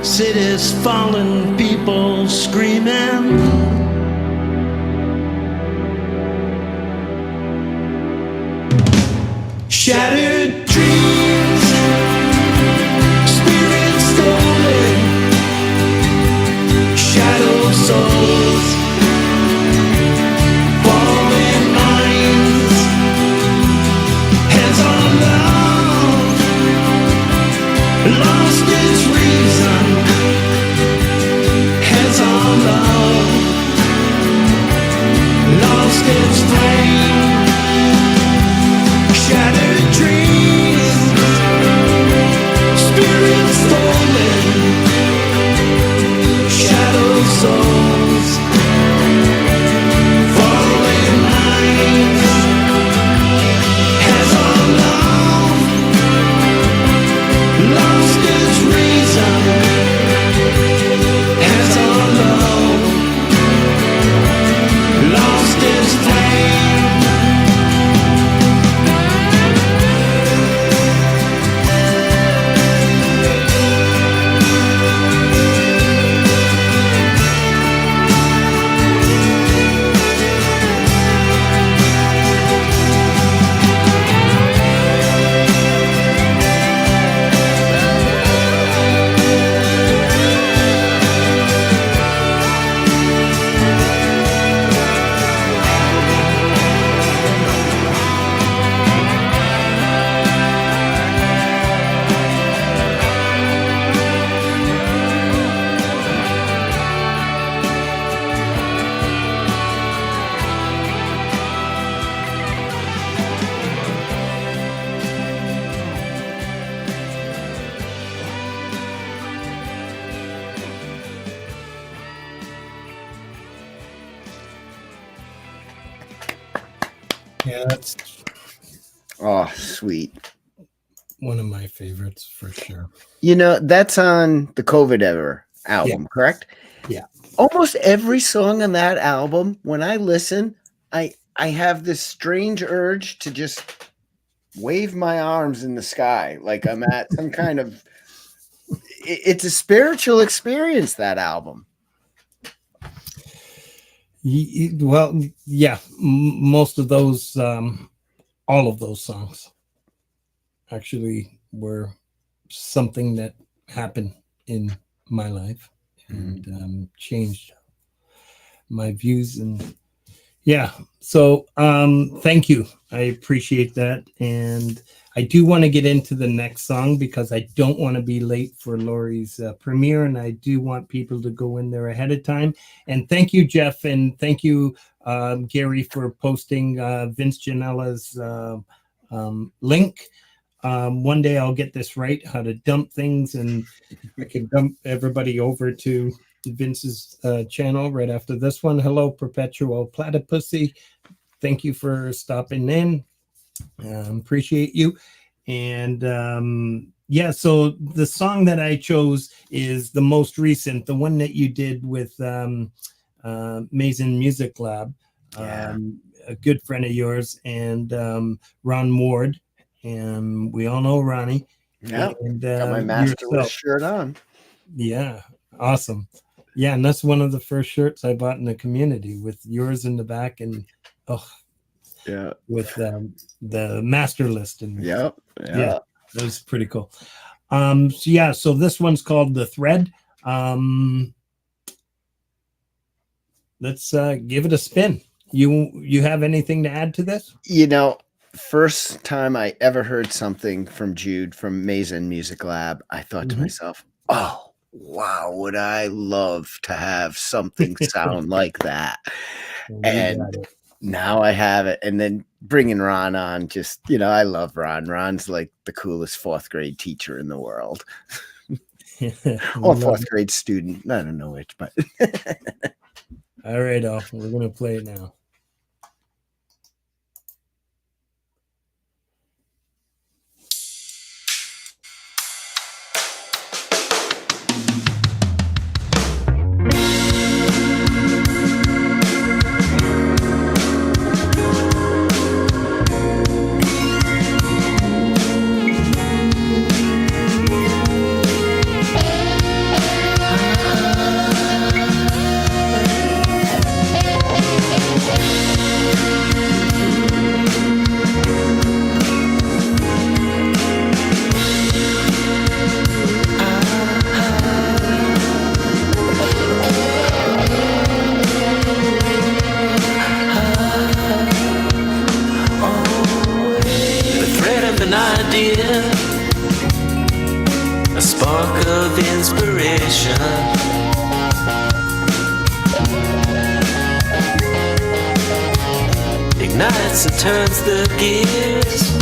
cities fallen, people screaming. Shattered dreams, spirits stolen, shadowed souls, fallen minds. Has our love lost its reason? Has our love lost its flame? Shattered dreams, spirits stolen, shadowed souls, fallen minds. Has our love lost its reason? Has our love lost its flame? Yeah, that's Oh, sweet. one of my favorites for sure. You know, that's on the COVID Ever album, correct? Yeah. Almost every song on that album, when I listen, I have this strange urge to just wave my arms in the sky like I'm at some kind of. It's a spiritual experience. That album. Well, yeah, most of those, all of those songs, actually were something that happened in my life and changed my views. And yeah, so thank you. I appreciate that. And I do want to get into the next song because I don't want to be late for Lori's premiere, and I do want people to go in there ahead of time. And thank you, Jeff, and thank you, Gary, for posting Vince Gianella's link. One day I'll get this right, how to dump things, and I can dump everybody over to Vince's channel right after this one. Hello, Perpetual Platypussy. Thank you for stopping in. Appreciate you. And yeah, so the song that I chose is the most recent, the one that you did with Mason Music Lab, a good friend of yours, and Ron Ward. And we all know Ronnie. Yeah, and got my Masterless shirt on. Yeah, awesome. Yeah, and that's one of the first shirts I bought in the community, with yours in the back, and yeah, with the master list. And yeah, that was pretty cool. So yeah, so this one's called The Thread. Let's give it a spin. You have anything to add to this? You know, first time I ever heard something from Jude from Mason Music Lab, I thought to myself, oh, wow, would I love to have something sound like that. And now I have it. And then bringing Ron on, just, you know, I love Ron. Ron's like the coolest fourth grade teacher in the world. Or fourth grade student. I don't know which, but. All right, we're going to play it now. A spark of inspiration, ignites and turns the gears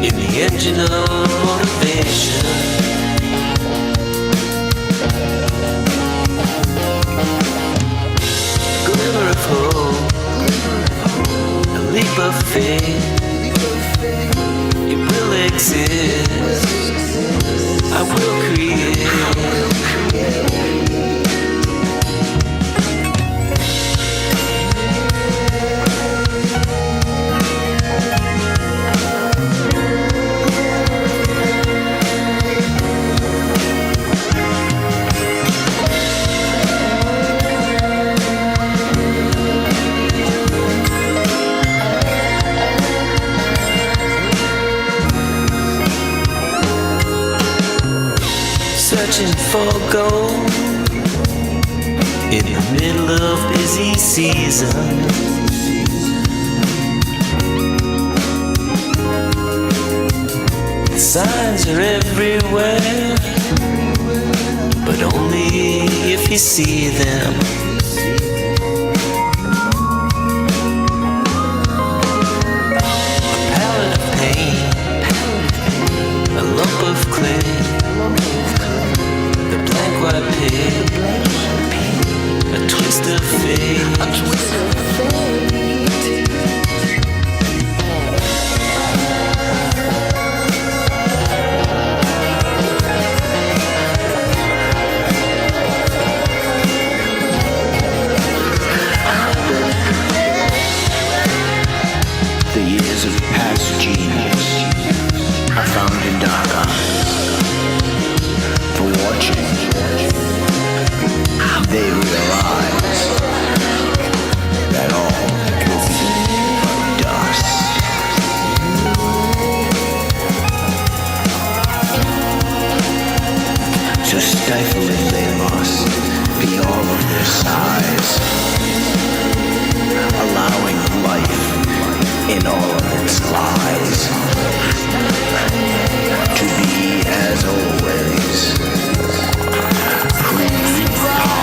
in the engine of motivation. A glimmer of hope, a leap of faith. It will exist. I will create. Searching for gold in the middle of busy season. The signs are everywhere, but only if you see them. A palette of pain, a lump of clay, white pig, a twist of fate, The years of past genius to stifle if they must, be all of their size, allowing life in all of its lies to be as always preposterous.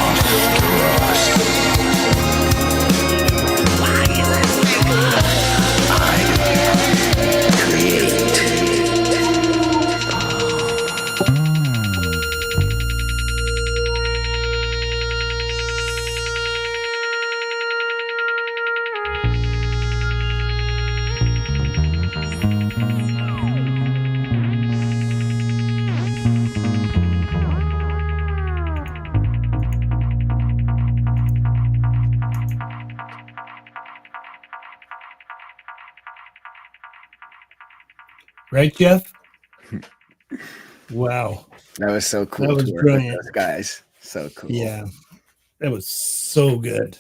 Right, Jeff? Wow. That was so cool That was to work brilliant. with those guys. So cool. Yeah, that was so good.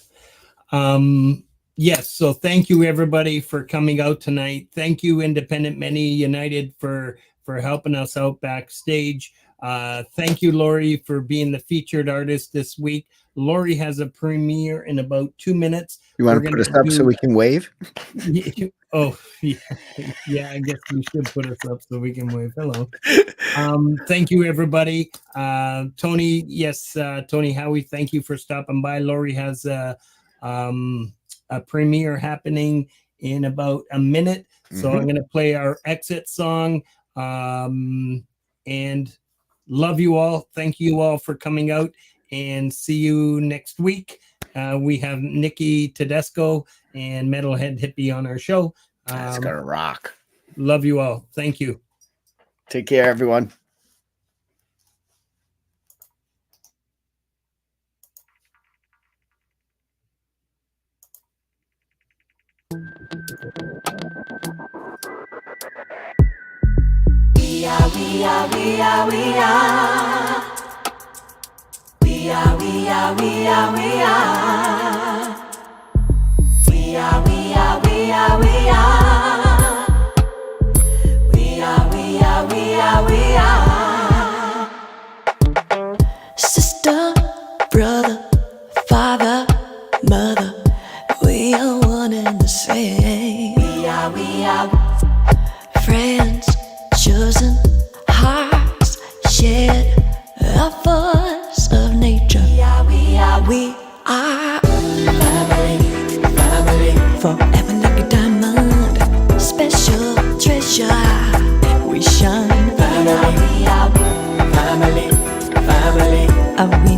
Yes, so thank you everybody for coming out tonight. Thank you Independent Many United for helping us out backstage. Thank you Lori for being the featured artist this week. Lori has a premiere in about 2 minutes. You want to put us up so we can wave? Oh, yeah, I guess we should put us up so we can wave. Hello. Thank you, everybody. Tony, yes, Tony Howie, thank you for stopping by. Lori has a premiere happening in about a minute. So I'm going to play our exit song. And love you all. Thank you all for coming out, and see you next week. We have Nikki Tedesco and Metalhead Hippie on our show. That's gonna rock. Love you all. Thank you. Take care, everyone. We are. Sister, brother, father, mother, we are one and the same. We are. Friends, chosen, hearts shared, a force of nature. We are. Family, forever like a diamond, special treasure. We shine. We are. We